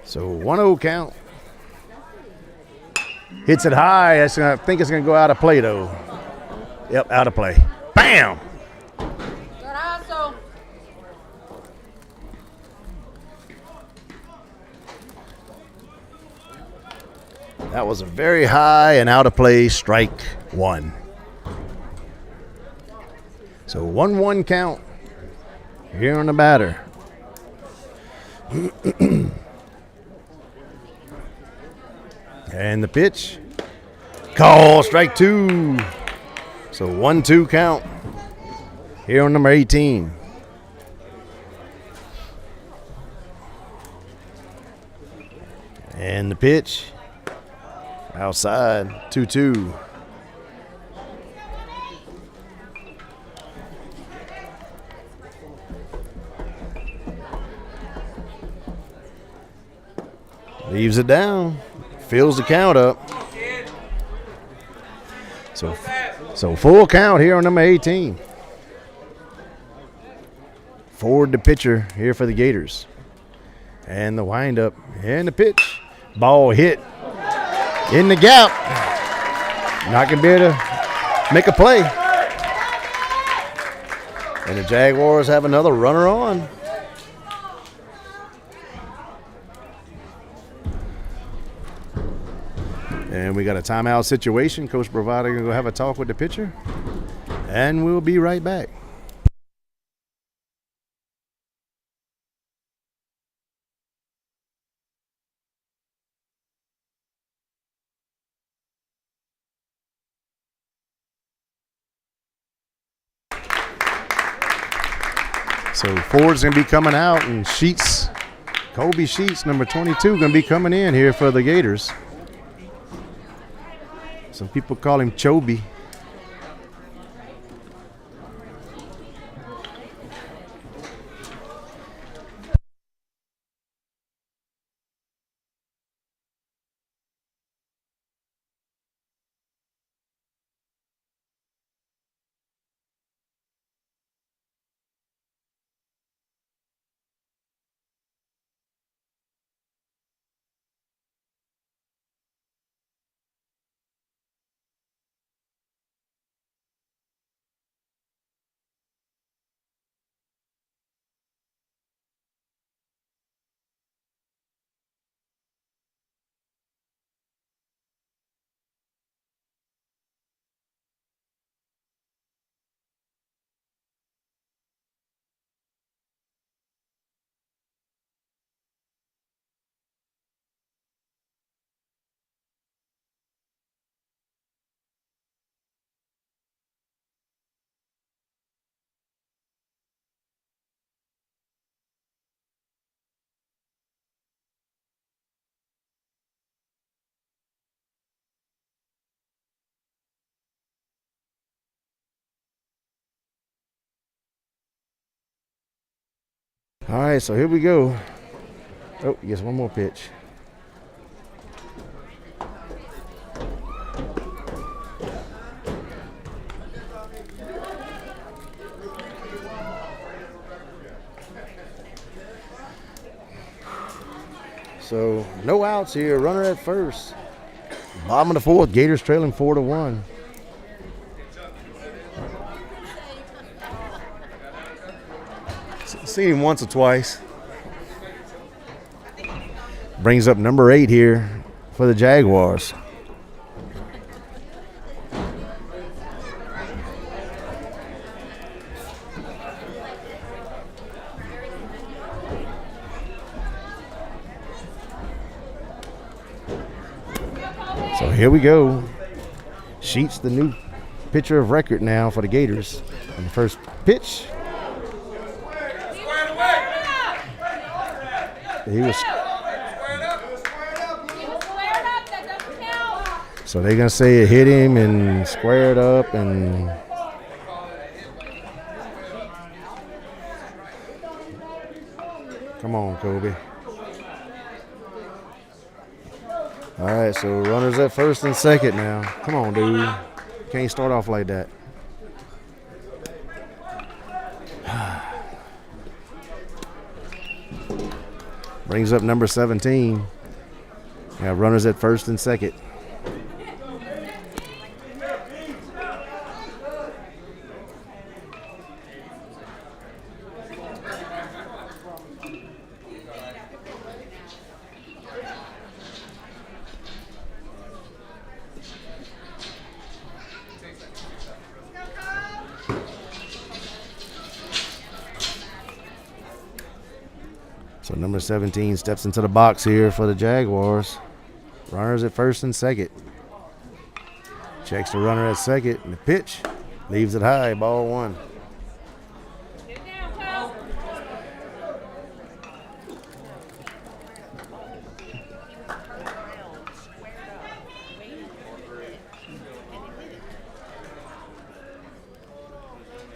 So 1-0 count. Hits it high. I think it's going to go out of play, though. Yep, out of play. Bam! Good hustle. That was a very high and out of play strike one. So 1-1 count here on the batter. And the pitch. Call, strike two. So 1-2 count here on number 18. And the pitch. Outside, 2-2. Leaves it down, fills the count up. So full count here on number 18. Ford the pitcher here for the Gators. And the windup and the pitch. Ball hit in the gap. Not going to be able to make a play. And the Jaguars have another runner on. And we got a timeout situation. Coach Bravado going to go have a talk with the pitcher. And we'll be right back. So Ford's going to be coming out, and Sheets, Kobe Sheets, number 22, going to be coming in here for the Gators. Some people call him Chobe. All right, so here we go. Oh, yes, one more pitch. So no outs here, runner at first. Bottom of the fourth, Gators trailing 4-1. Seen him once or twice. Brings up number 8 here for the Jaguars. So here we go. Sheets, the new pitcher of record now for the Gators. And the first pitch. He was So they're going to say it hit him and squared up and come on, Kobe. All right, so runners at first and second now. Come on, dude. Can't start off like that. Brings up number 17. Got runners at first and second. So number 17 steps into the box here for the Jaguars. Runners at first and second. Checks the runner at second, and the pitch leaves it high, ball one. Get down, Cole.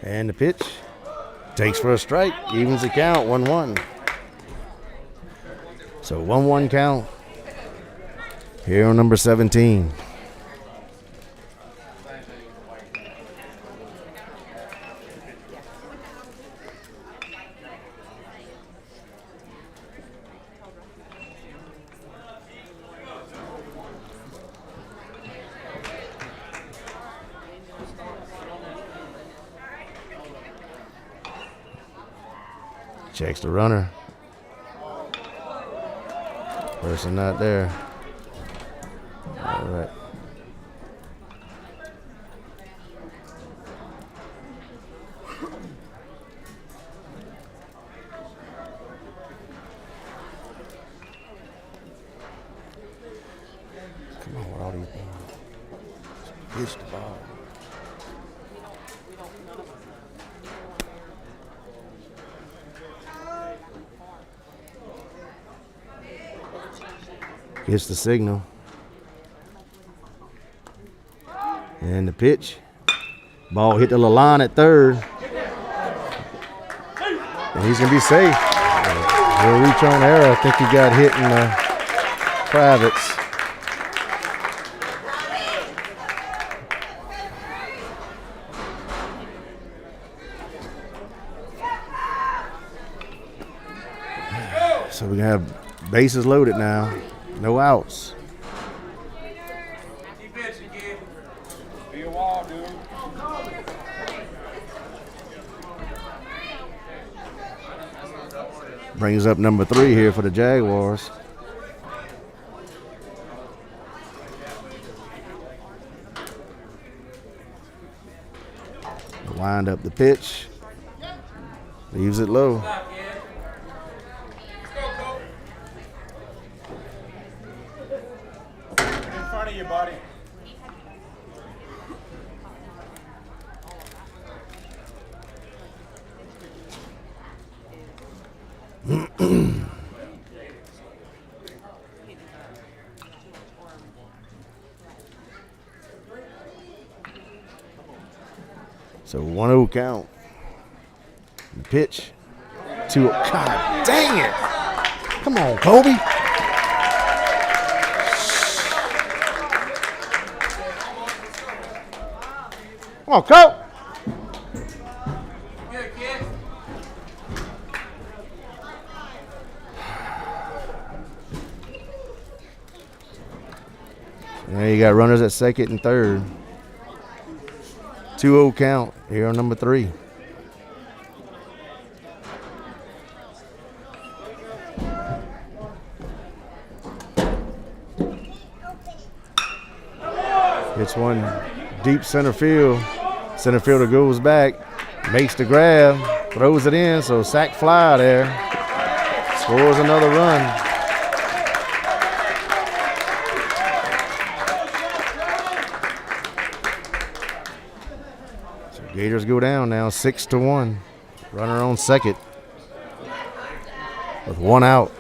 And the pitch takes for a strike, evens the count, 1-1. So 1-1 count here on number 17. Checks the runner. Person not there. All right. Come on with all these things. Pitch the ball. Gets the signal. And the pitch. Ball hit the line at third. And he's going to be safe. He'll reach on error. I think he got hit in the privates. So we're going to have bases loaded now. No outs. Keep pitching, kid. Be a wall, dude. Brings up number 3 here for the Jaguars. Wind up the pitch. Leaves it low. Stop, kid. Let's go, Cole. In front of you, buddy. So 1-0 count. The pitch. 2. God dang it. Come on, Kobe. Come on, Kobe. Good, kid. There you got runners at second and third. 2-0 count here on number 3. Hits one deep center field. Center fielder goes back, makes the grab, throws it in, so sac fly there. Scores another run. So Gators go down now 6-1. Runner on second with 1 out.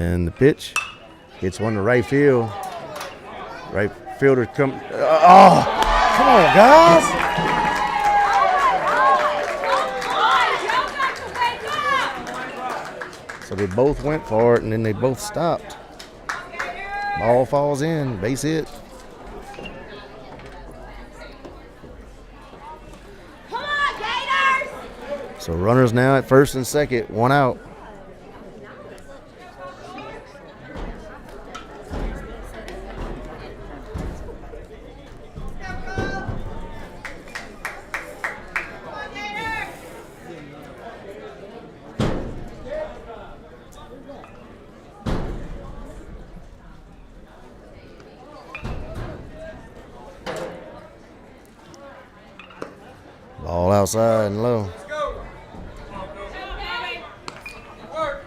And the pitch hits one to right field. Right fielder come. Oh, come on, guys. So they both went for it, and then they both stopped. Ball falls in, base hit. Come on, Gators! So runners now at first and second, one out. Ball outside and low. Let's go. Come on, go. Work.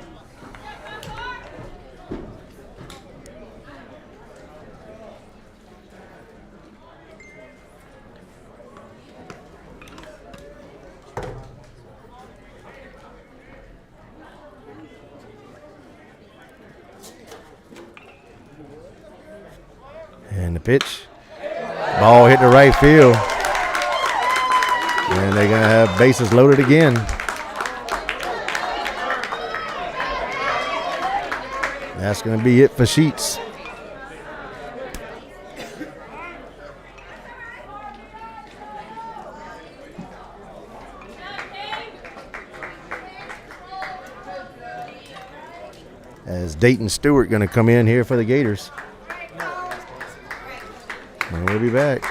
And the pitch. Ball hit the right field. And they're going to have bases loaded again. That's going to be it for Sheets. As Dayton Stewart going to come in here for the Gators. And we'll be back.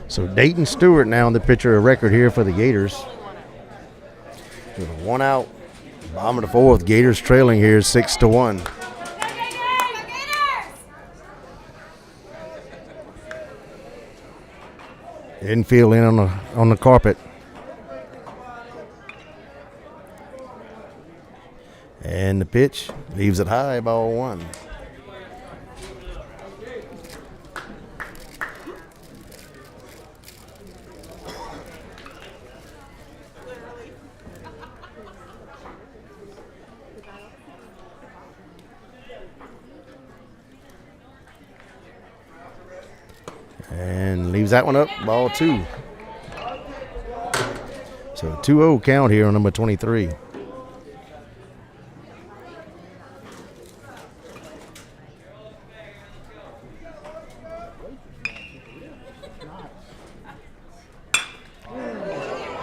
So Dayton Stewart now in the pitcher of record here for the Gators. With one out, bottom of the fourth. Gators trailing here 6-1. Infield in on the carpet. And the pitch leaves it high, ball one. And leaves that one up, ball two. So 2-0 count here on number 23.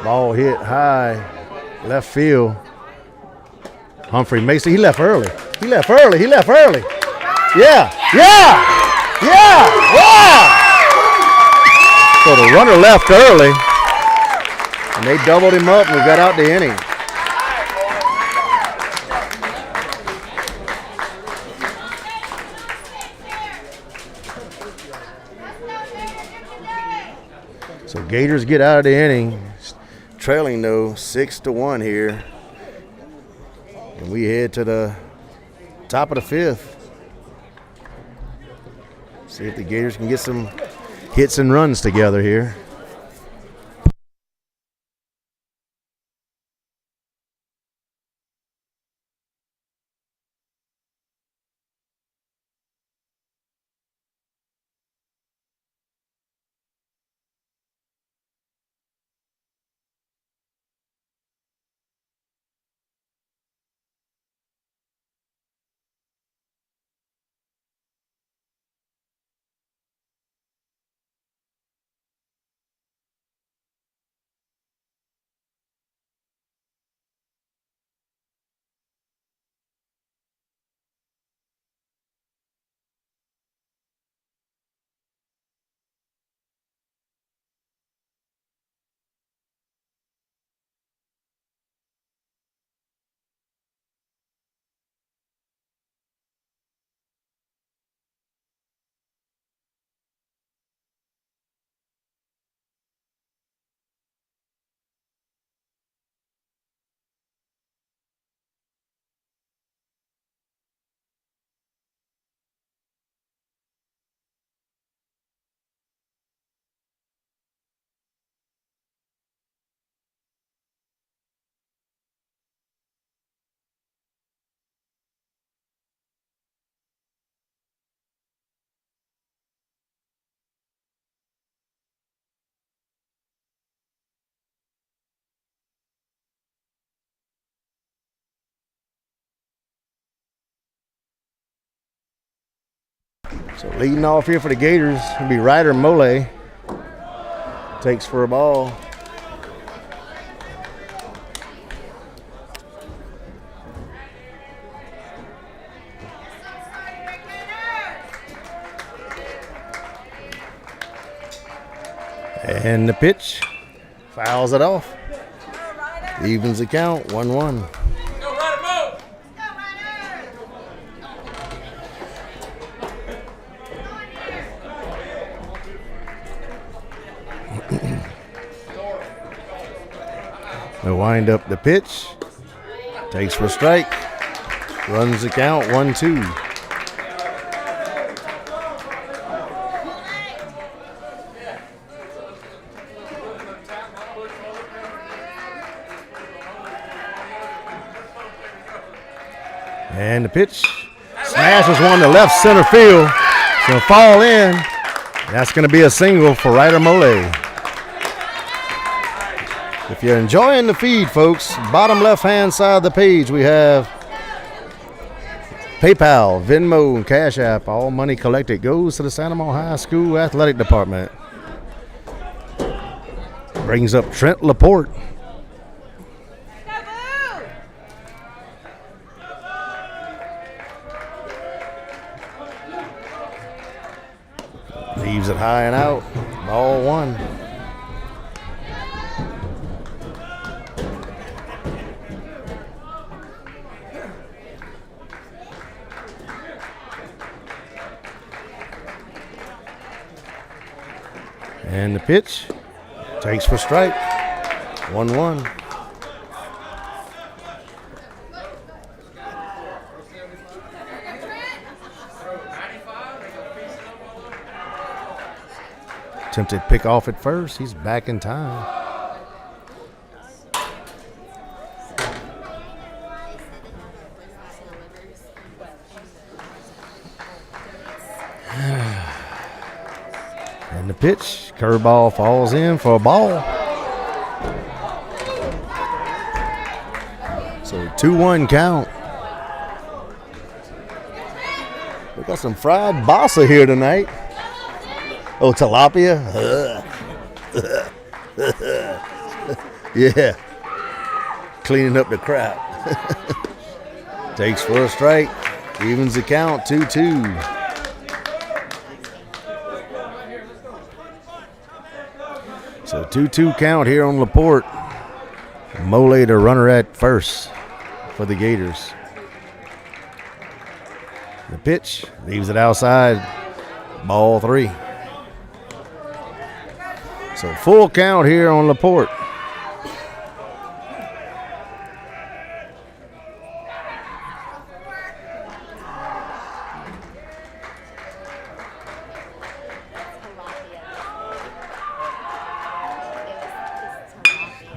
Ball hit high, left field. Humphrey Mason, he left early. Yeah. Wow! So the runner left early, and they doubled him up and we got out the inning. So Gators get out of the inning, trailing though 6-1 here. And we head to the top of the fifth. See if the Gators can get some hits and runs together here. So leading off here for the Gators will be Ryder Mole. Takes for a ball. And the pitch fouls it off. Evens the count, 1-1. They'll wind up the pitch. Takes for a strike. Runs the count, 1-2. And the pitch smashes one to left center field. It's going to fall in. That's going to be a single for Ryder Mole. If you're enjoying the feed, folks, bottom left-hand side of the page, we have PayPal, Venmo, and Cash App. All money collected goes to the Santa Monica High School Athletic Department. Brings up Trent Laporte. Leaves it high and out. Ball one. And the pitch takes for strike. 1-1. Attempted pick off at first. He's back in time. And the pitch, curveball falls in for a ball. So 2-1 count. We got some fried bassa here tonight. Oh, tilapia? Yeah. Cleaning up the crap. Takes for a strike. Evens the count, 2-2. So 2-2 count here on Laporte. Mole the runner at first for the Gators. The pitch leaves it outside. Ball 3. So full count here on Laporte.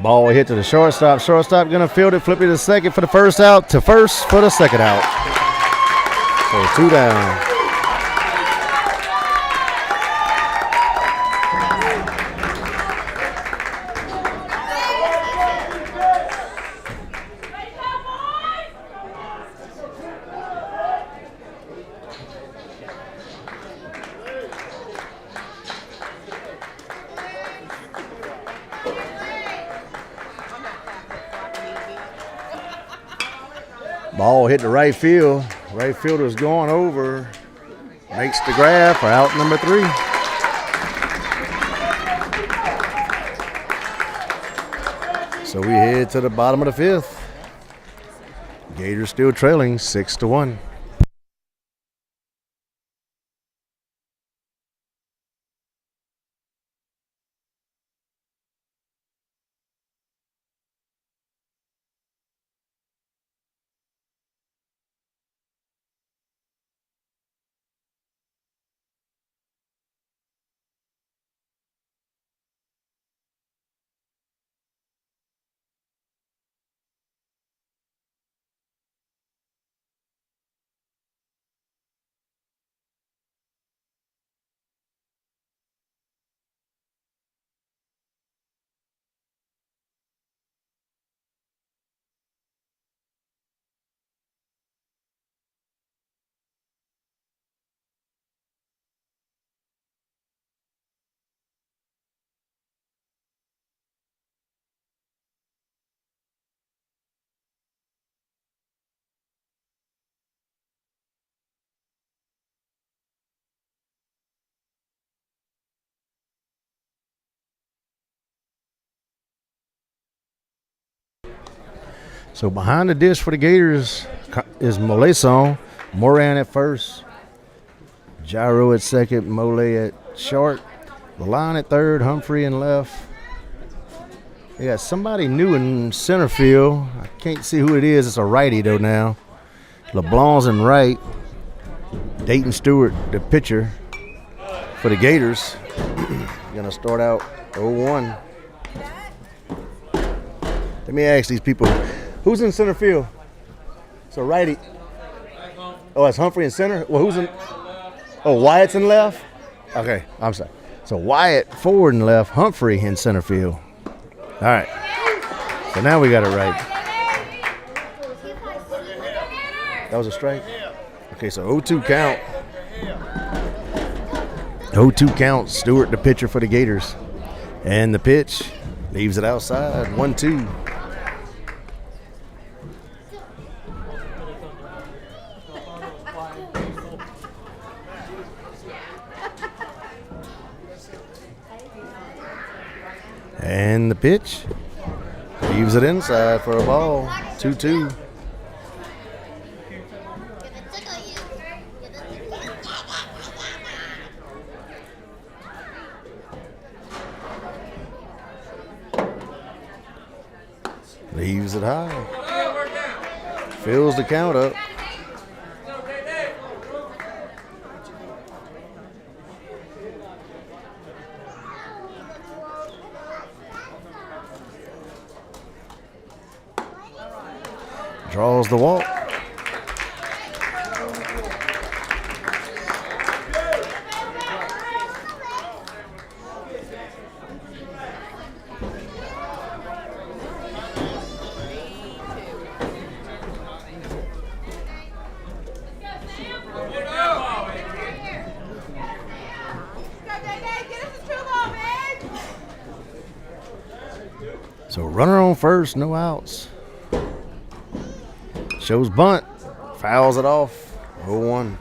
Ball hit to the shortstop. Shortstop gonna field it, flip it to second for the first out, to first for the second out. So 2 down. Ball hit the right field. Right fielder's going over. Makes the grab for out number 3. So we head to the bottom of the 5th. Gators still trailing 6-1. So behind the dish for the Gators is Moleson. Moran at first. Gyro at second. Mole at short. Line at third. Humphrey in left. They got somebody new in center field. I can't see who it is. It's a righty though now. LeBlanc's in right. Dayton Stewart, the pitcher for the Gators. Gonna start out 0-1. Let me ask these people. Who's in center field? So righty. Oh, it's Humphrey in center. Well, who's in? Oh, Wyatt's in left. Okay, I'm sorry. So Wyatt forward and left. Humphrey in center field. All right. So now we got it right. That was a strike. Okay, so 0-2 count. 0-2 count. Stewart, the pitcher for the Gators, and the pitch leaves it outside. 1-2. And the pitch leaves it inside for a ball. 2-2. Leaves it high. Fills the count up. Draws the walk. So runner on first, no outs. Shows bunt, fouls it off, 0-1.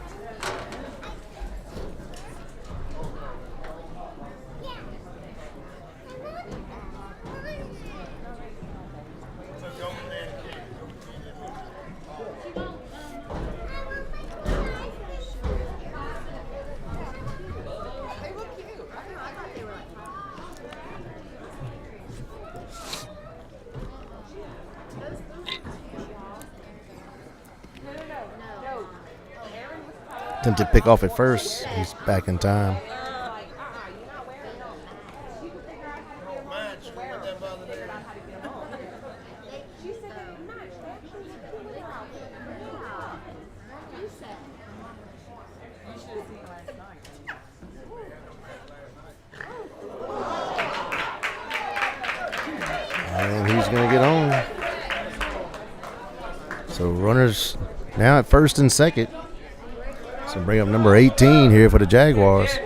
Attempted pick off at first. He's back in time. And he's going to get on. So runners now at first and second. So bring up number 18 here for the Jaguars.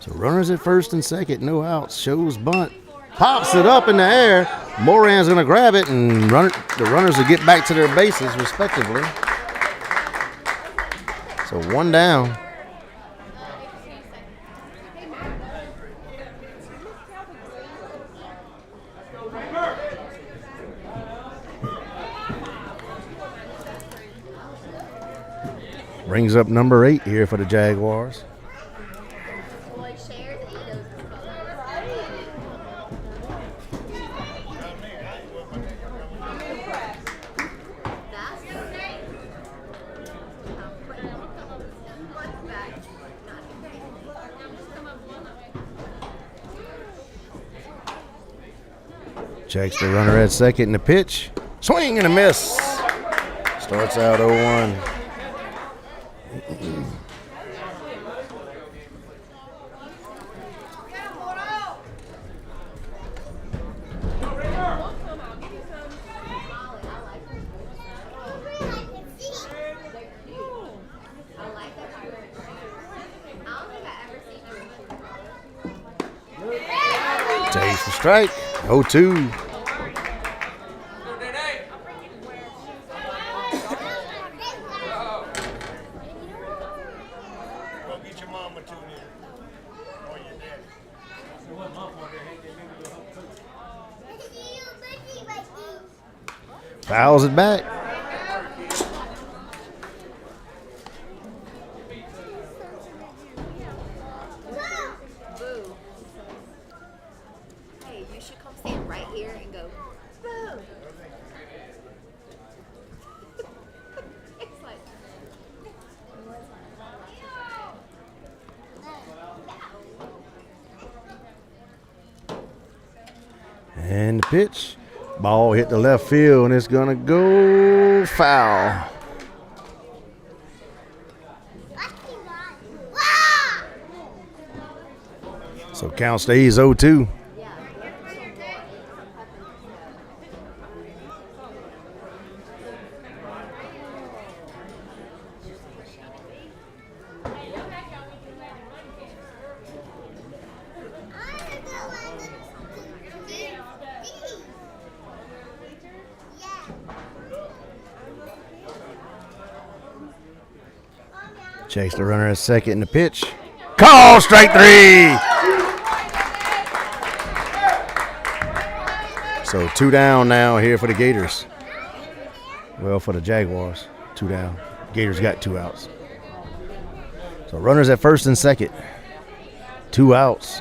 So runners at first and second, no outs. Shows bunt. Pops it up in the air. Moran's going to grab it, and the runners will get back to their bases, respectively. So one down. Brings up number 8 here for the Jaguars. Checks the runner at second in the pitch. Swing and a miss. Starts out 0-1. Takes the strike. 0-2. Fouls it back. Boo. Hey, you should come stand right here and go, boo. It's like, And the pitch. Ball hit the left field, and it's going to go foul. So count stays 0-2. Checks the runner at second in the pitch. Call, strike 3. So 2 down now here for the Gators. Well, for the Jaguars, 2 down. Gators got 2 outs. So runners at first and second. 2 outs.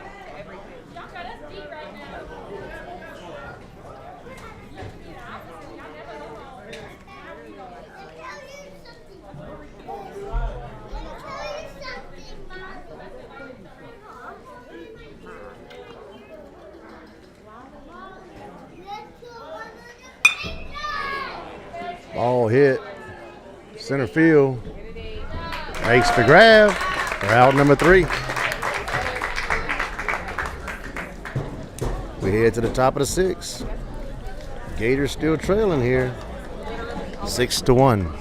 Ball hit center field. Makes the grab for out number 3. We head to the top of the 6th. Gators still trailing here, 6-1.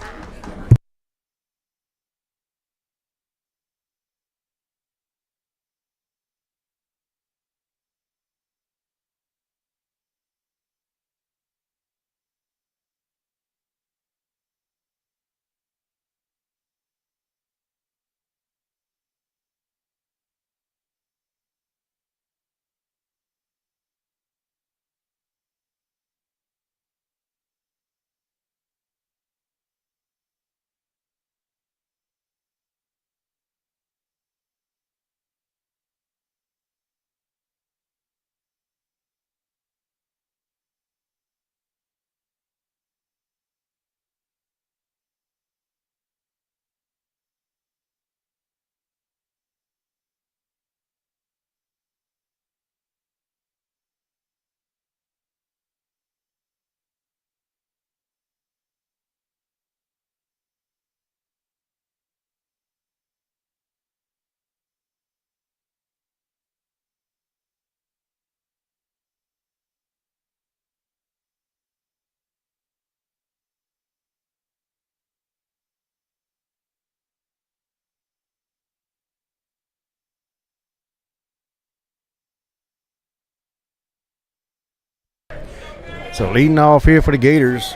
So leading off here for the Gators,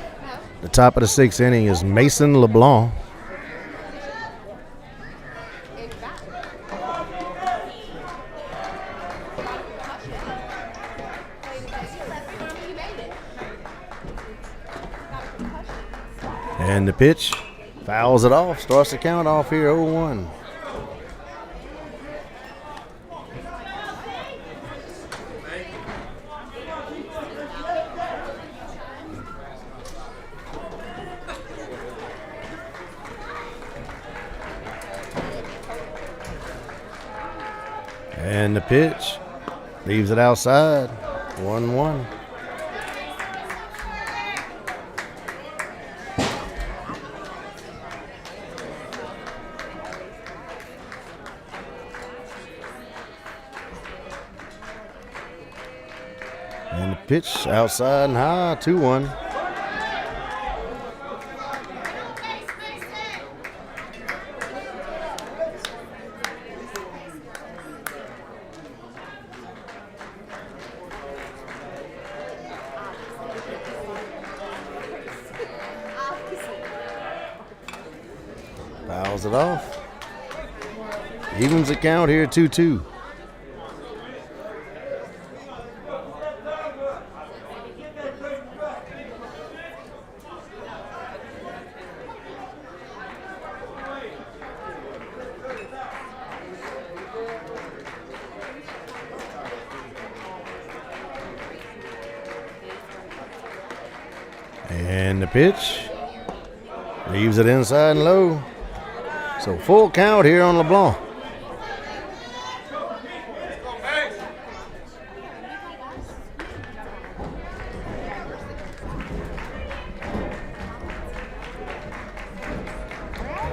the top of the 6th inning is Mason LeBlanc. And the pitch fouls it off, starts the count off here 0-1. And the pitch leaves it outside, 1-1. And the pitch outside and high, 2-1. Fouls it off. Evens the count here, 2-2. And the pitch leaves it inside and low. So full count here on LeBlanc.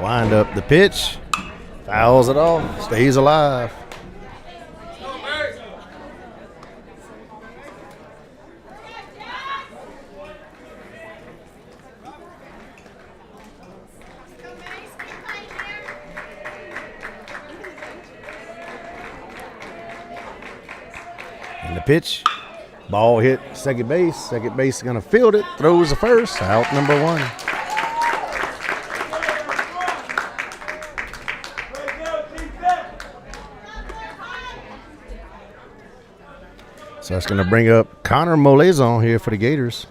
Wind up the pitch, fouls it off, stays alive. And the pitch, ball hit second base. Second base is going to field it, throws the first, out number 1. So that's going to bring up Connor Molezon here for the Gators.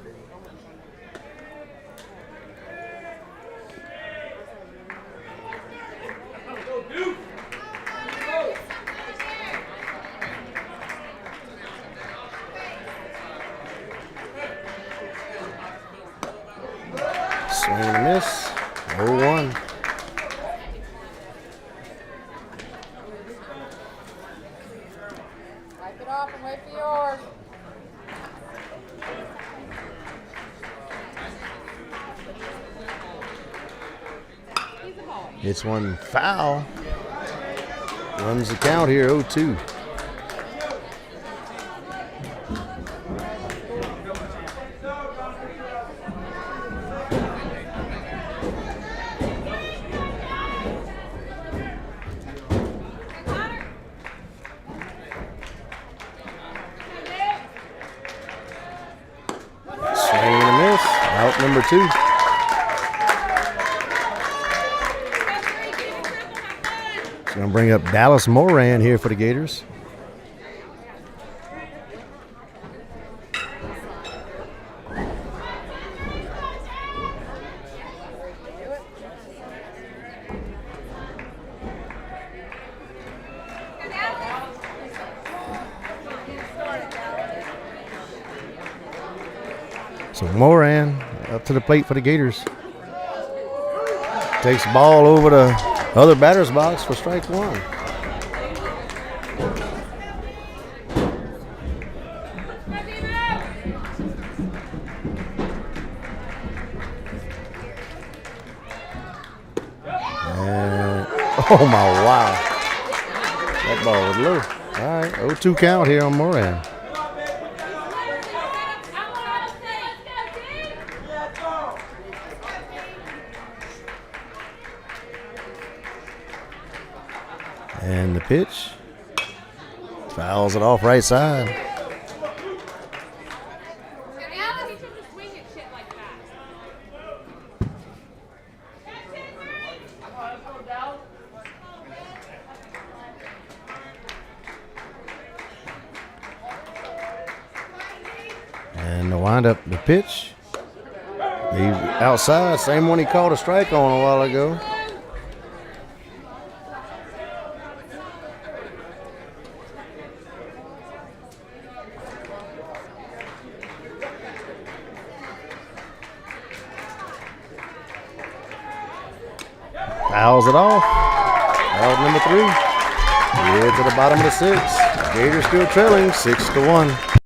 Swing and a miss, 0-1. Wipe it off and wait for yours. It's one foul. Runs the count here, 0-2. Swing and a miss, out number 2. It's going to bring up Dallas Moran here for the Gators. So Moran up to the plate for the Gators. Takes the ball over the other batter's box for strike 1. And, oh my, wow. That ball was low. All right, 0-2 count here on Moran. And the pitch fouls it off right side. And the windup, the pitch. He's outside, same one he called a strike on a while ago. Fouls it off. Foul number 3. Head to the bottom of the 6th. Gators still trailing 6-1.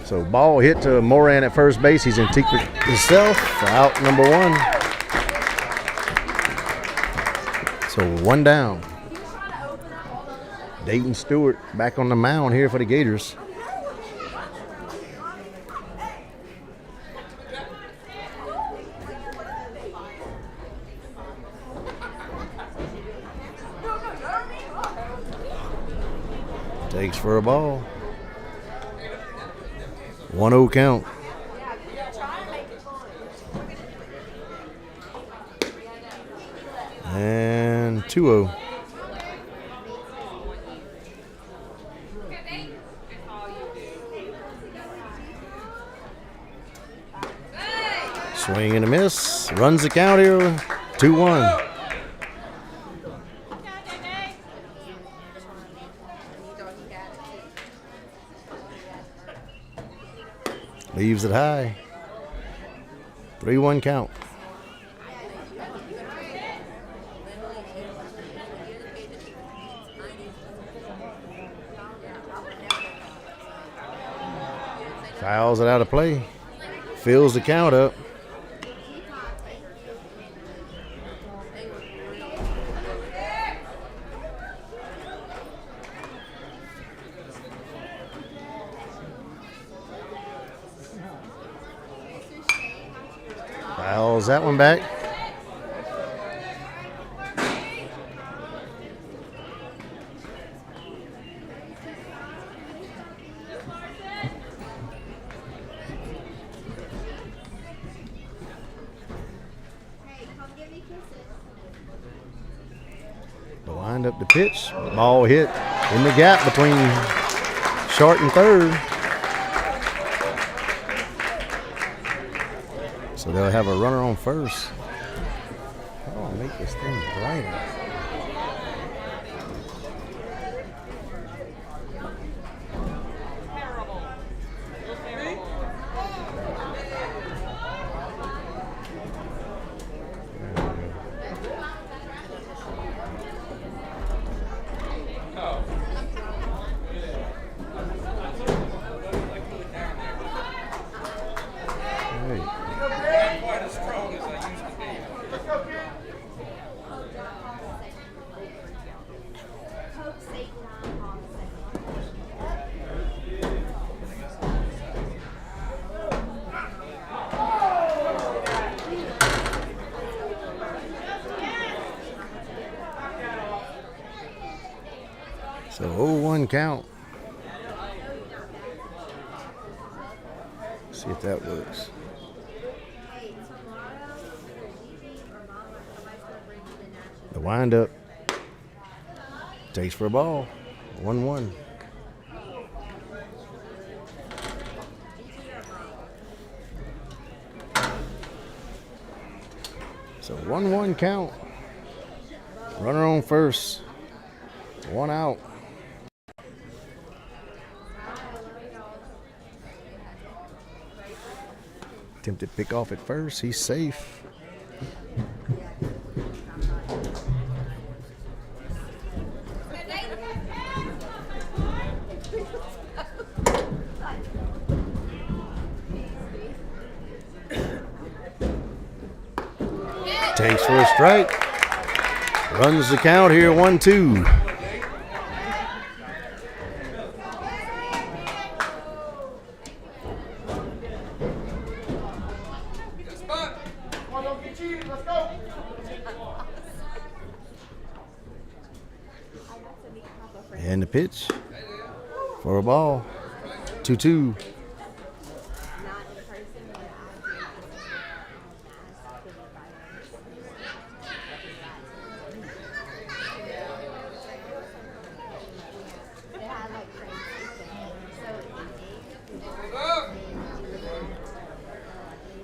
So ball hit to Moran at first base. He's in Teakwood himself. Out number 1. So 1 down. Dayton Stewart back on the mound here for the Gators. Takes for a ball. 1-0 count. And 2-0. Swing and a miss. Runs the count here. 2-1. Leaves it high. 3-1 count. Fouls it out of play. Fills the count up. Fouls that one back. Wind up the pitch. Ball hit in the gap between short and third. So they'll have a runner on first. Oh, make this thing brighter. 1 count. See if that works. The windup. Takes for a ball. 1-1. So 1-1 count. Runner on first. 1 out. Attempted pick off at first. He's safe. Takes for a strike. Runs the count here, 1-2. And the pitch for a ball. 2-2.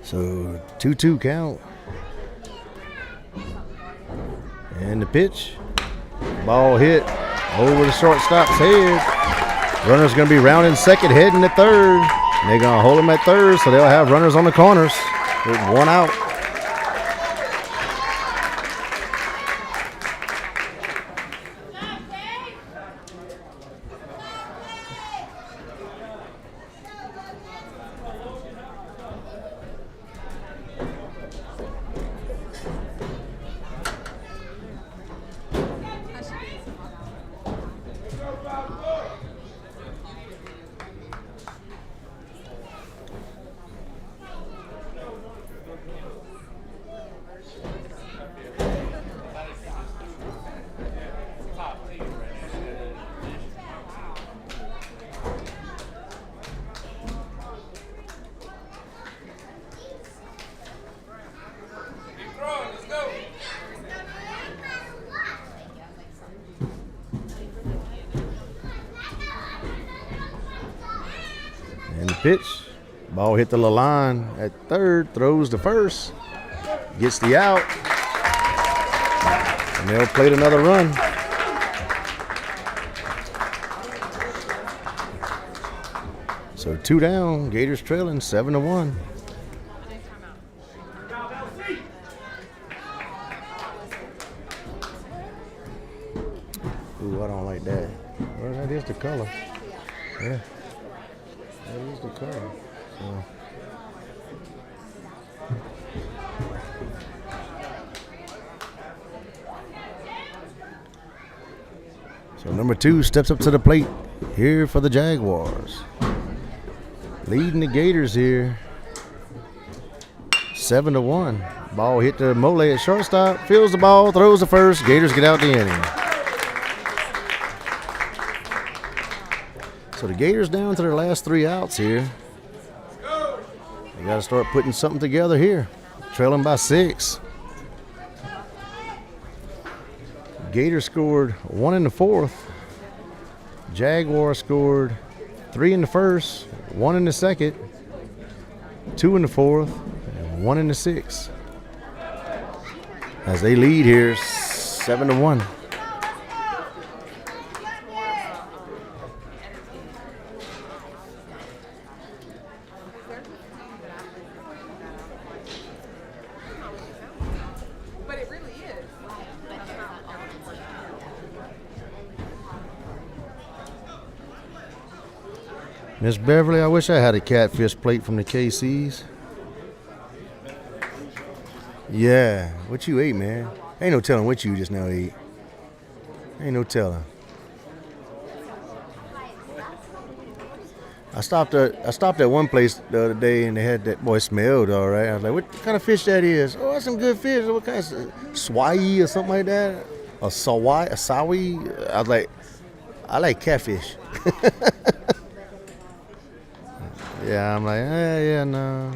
So 2-2 count. And the pitch. Ball hit over the shortstop's head. Runner's going to be rounding second, heading to third. They're going to hold him at third, so they'll have runners on the corners with 1 out. And the pitch. Ball hit the line at third, throws to first, gets the out, and they'll play another run. So 2 down, Gators trailing 7-1. Ooh, I don't like that. Well, that is the color. Yeah. That is the color. So number 2 steps up to the plate here for the Jaguars. Leading the Gators here 7-1. Ball hit the Mole at shortstop. Fields the ball, throws the first. Gators get out the inning. So the Gators down to their last 3 outs here. They got to start putting something together here. Trailing by 6. Gators scored 1 in the 4th. Jaguars scored 3 in the 1st, 1 in the 2nd, 2 in the 4th, and 1 in the 6th. As they lead here 7-1. Miss Beverly, I wish I had a catfish plate from the KC's. Yeah, what you ate, man? Ain't no telling what you just now ate. Ain't no telling. I stopped at one place the other day and they had that, boy, smelled all right. I was like, what kind of fish that is? Oh, that's some good fish. What kind of swai or something like that? A sawi? I was like, I like catfish. Yeah, I'm like, yeah, no.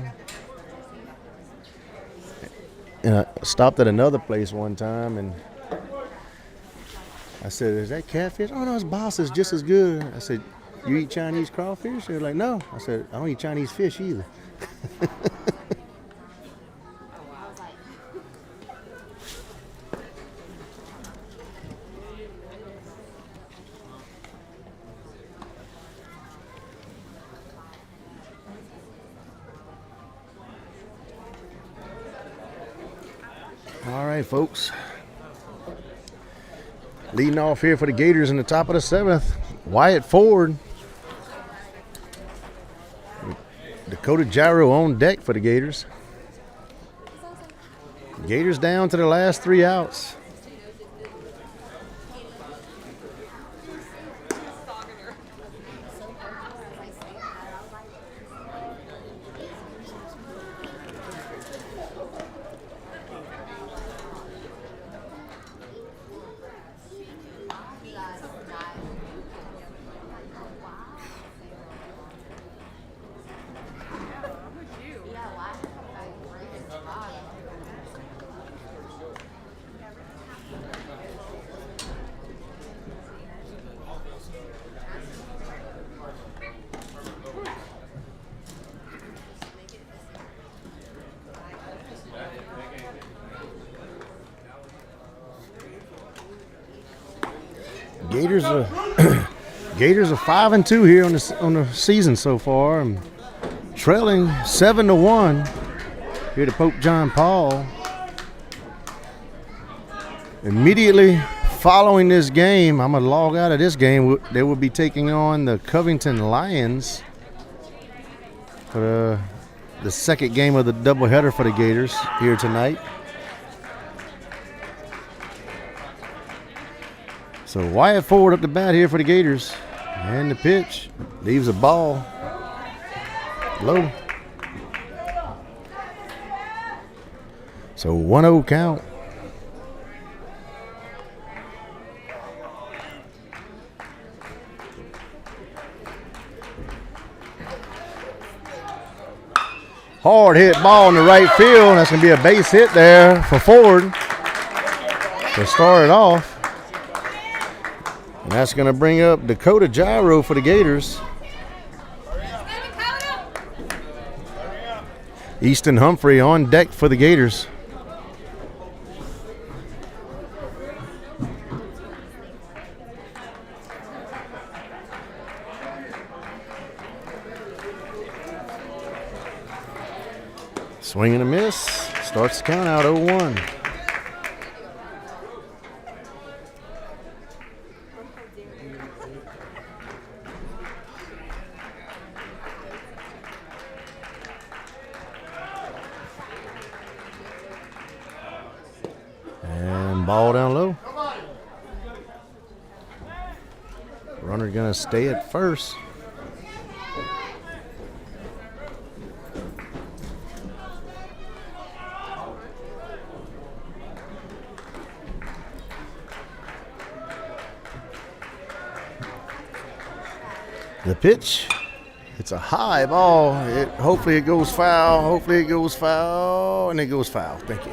And I stopped at another place one time, and I said, is that catfish? Oh, no, it's Boss. It's just as good. I said, you eat Chinese crawfish? They're like, no. I said, I don't eat Chinese fish either. All right, folks. Leading off here for the Gators in the top of the 7th, Wyatt Ford. Dakota Gyro on deck for the Gators. Gators down to the last 3 outs. Gators are 5-2 here on the season so far, and trailing 7-1 here to Pope John Paul. Immediately following this game, I'm gonna log out of this game. They will be taking on the Covington Lions for the second game of the doubleheader for the Gators here tonight. So Wyatt Ford up the bat here for the Gators. And the pitch leaves a ball low. So 1-0 count. Hard hit ball in the right field. That's going to be a base hit there for Ford to start it off. And that's going to bring up Dakota Gyro for the Gators. Easton Humphrey on deck for the Gators. Swing and a miss. Starts the count out 0-1. And ball down low. Runner gonna stay at first. The pitch, it's a high ball. Hopefully it goes foul. Hopefully it goes foul, and it goes foul. Thank you.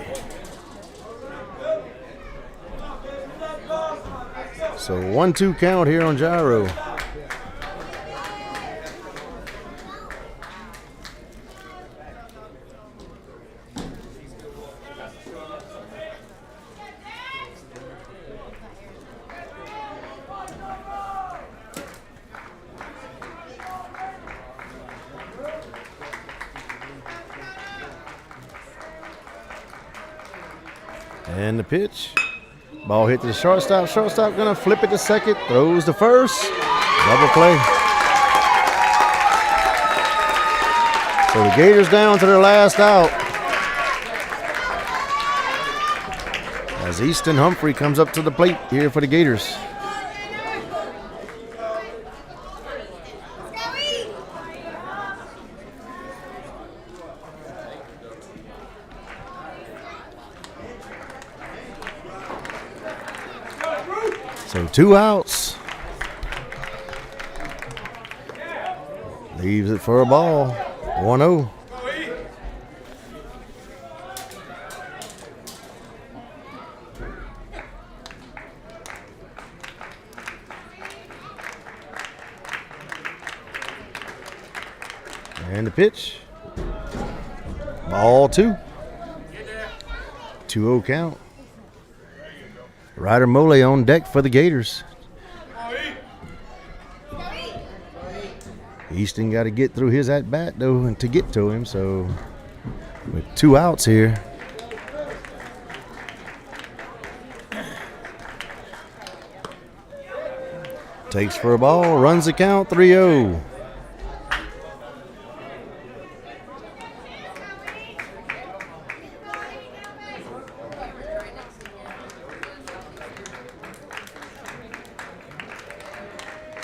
So 1-2 count here on Gyro. And the pitch. Ball hit to the shortstop. Shortstop gonna flip it to second. Throws to first. Double play. So the Gators down to their last out. As Easton Humphrey comes up to the plate here for the Gators. So 2 outs. Leaves it for a ball. 1-0. And the pitch. Ball 2. 2-0 count. Ryder Mole on deck for the Gators. Easton got to get through his at-bat, though, and to get to him. So, with 2 outs here. Takes for a ball, runs the count, 3-0.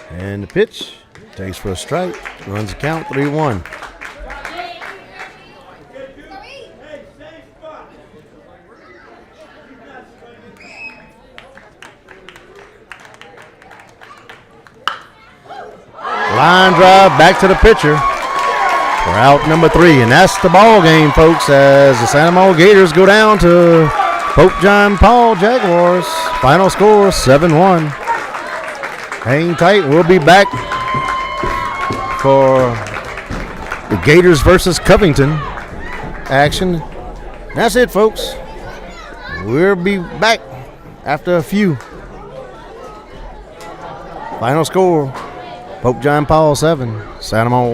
And the pitch. Takes for a strike. Runs the count, 3-1. Line drive back to the pitcher for out number 3. And that's the ball game, folks, as the Santa Maria Gators go down to Pope John Paul Jaguars. Final score, 7-1. Hang tight. We'll be back for the Gators versus Covington action. That's it, folks. We'll be back after a few. Final score, Pope John Paul 7, Santa Maria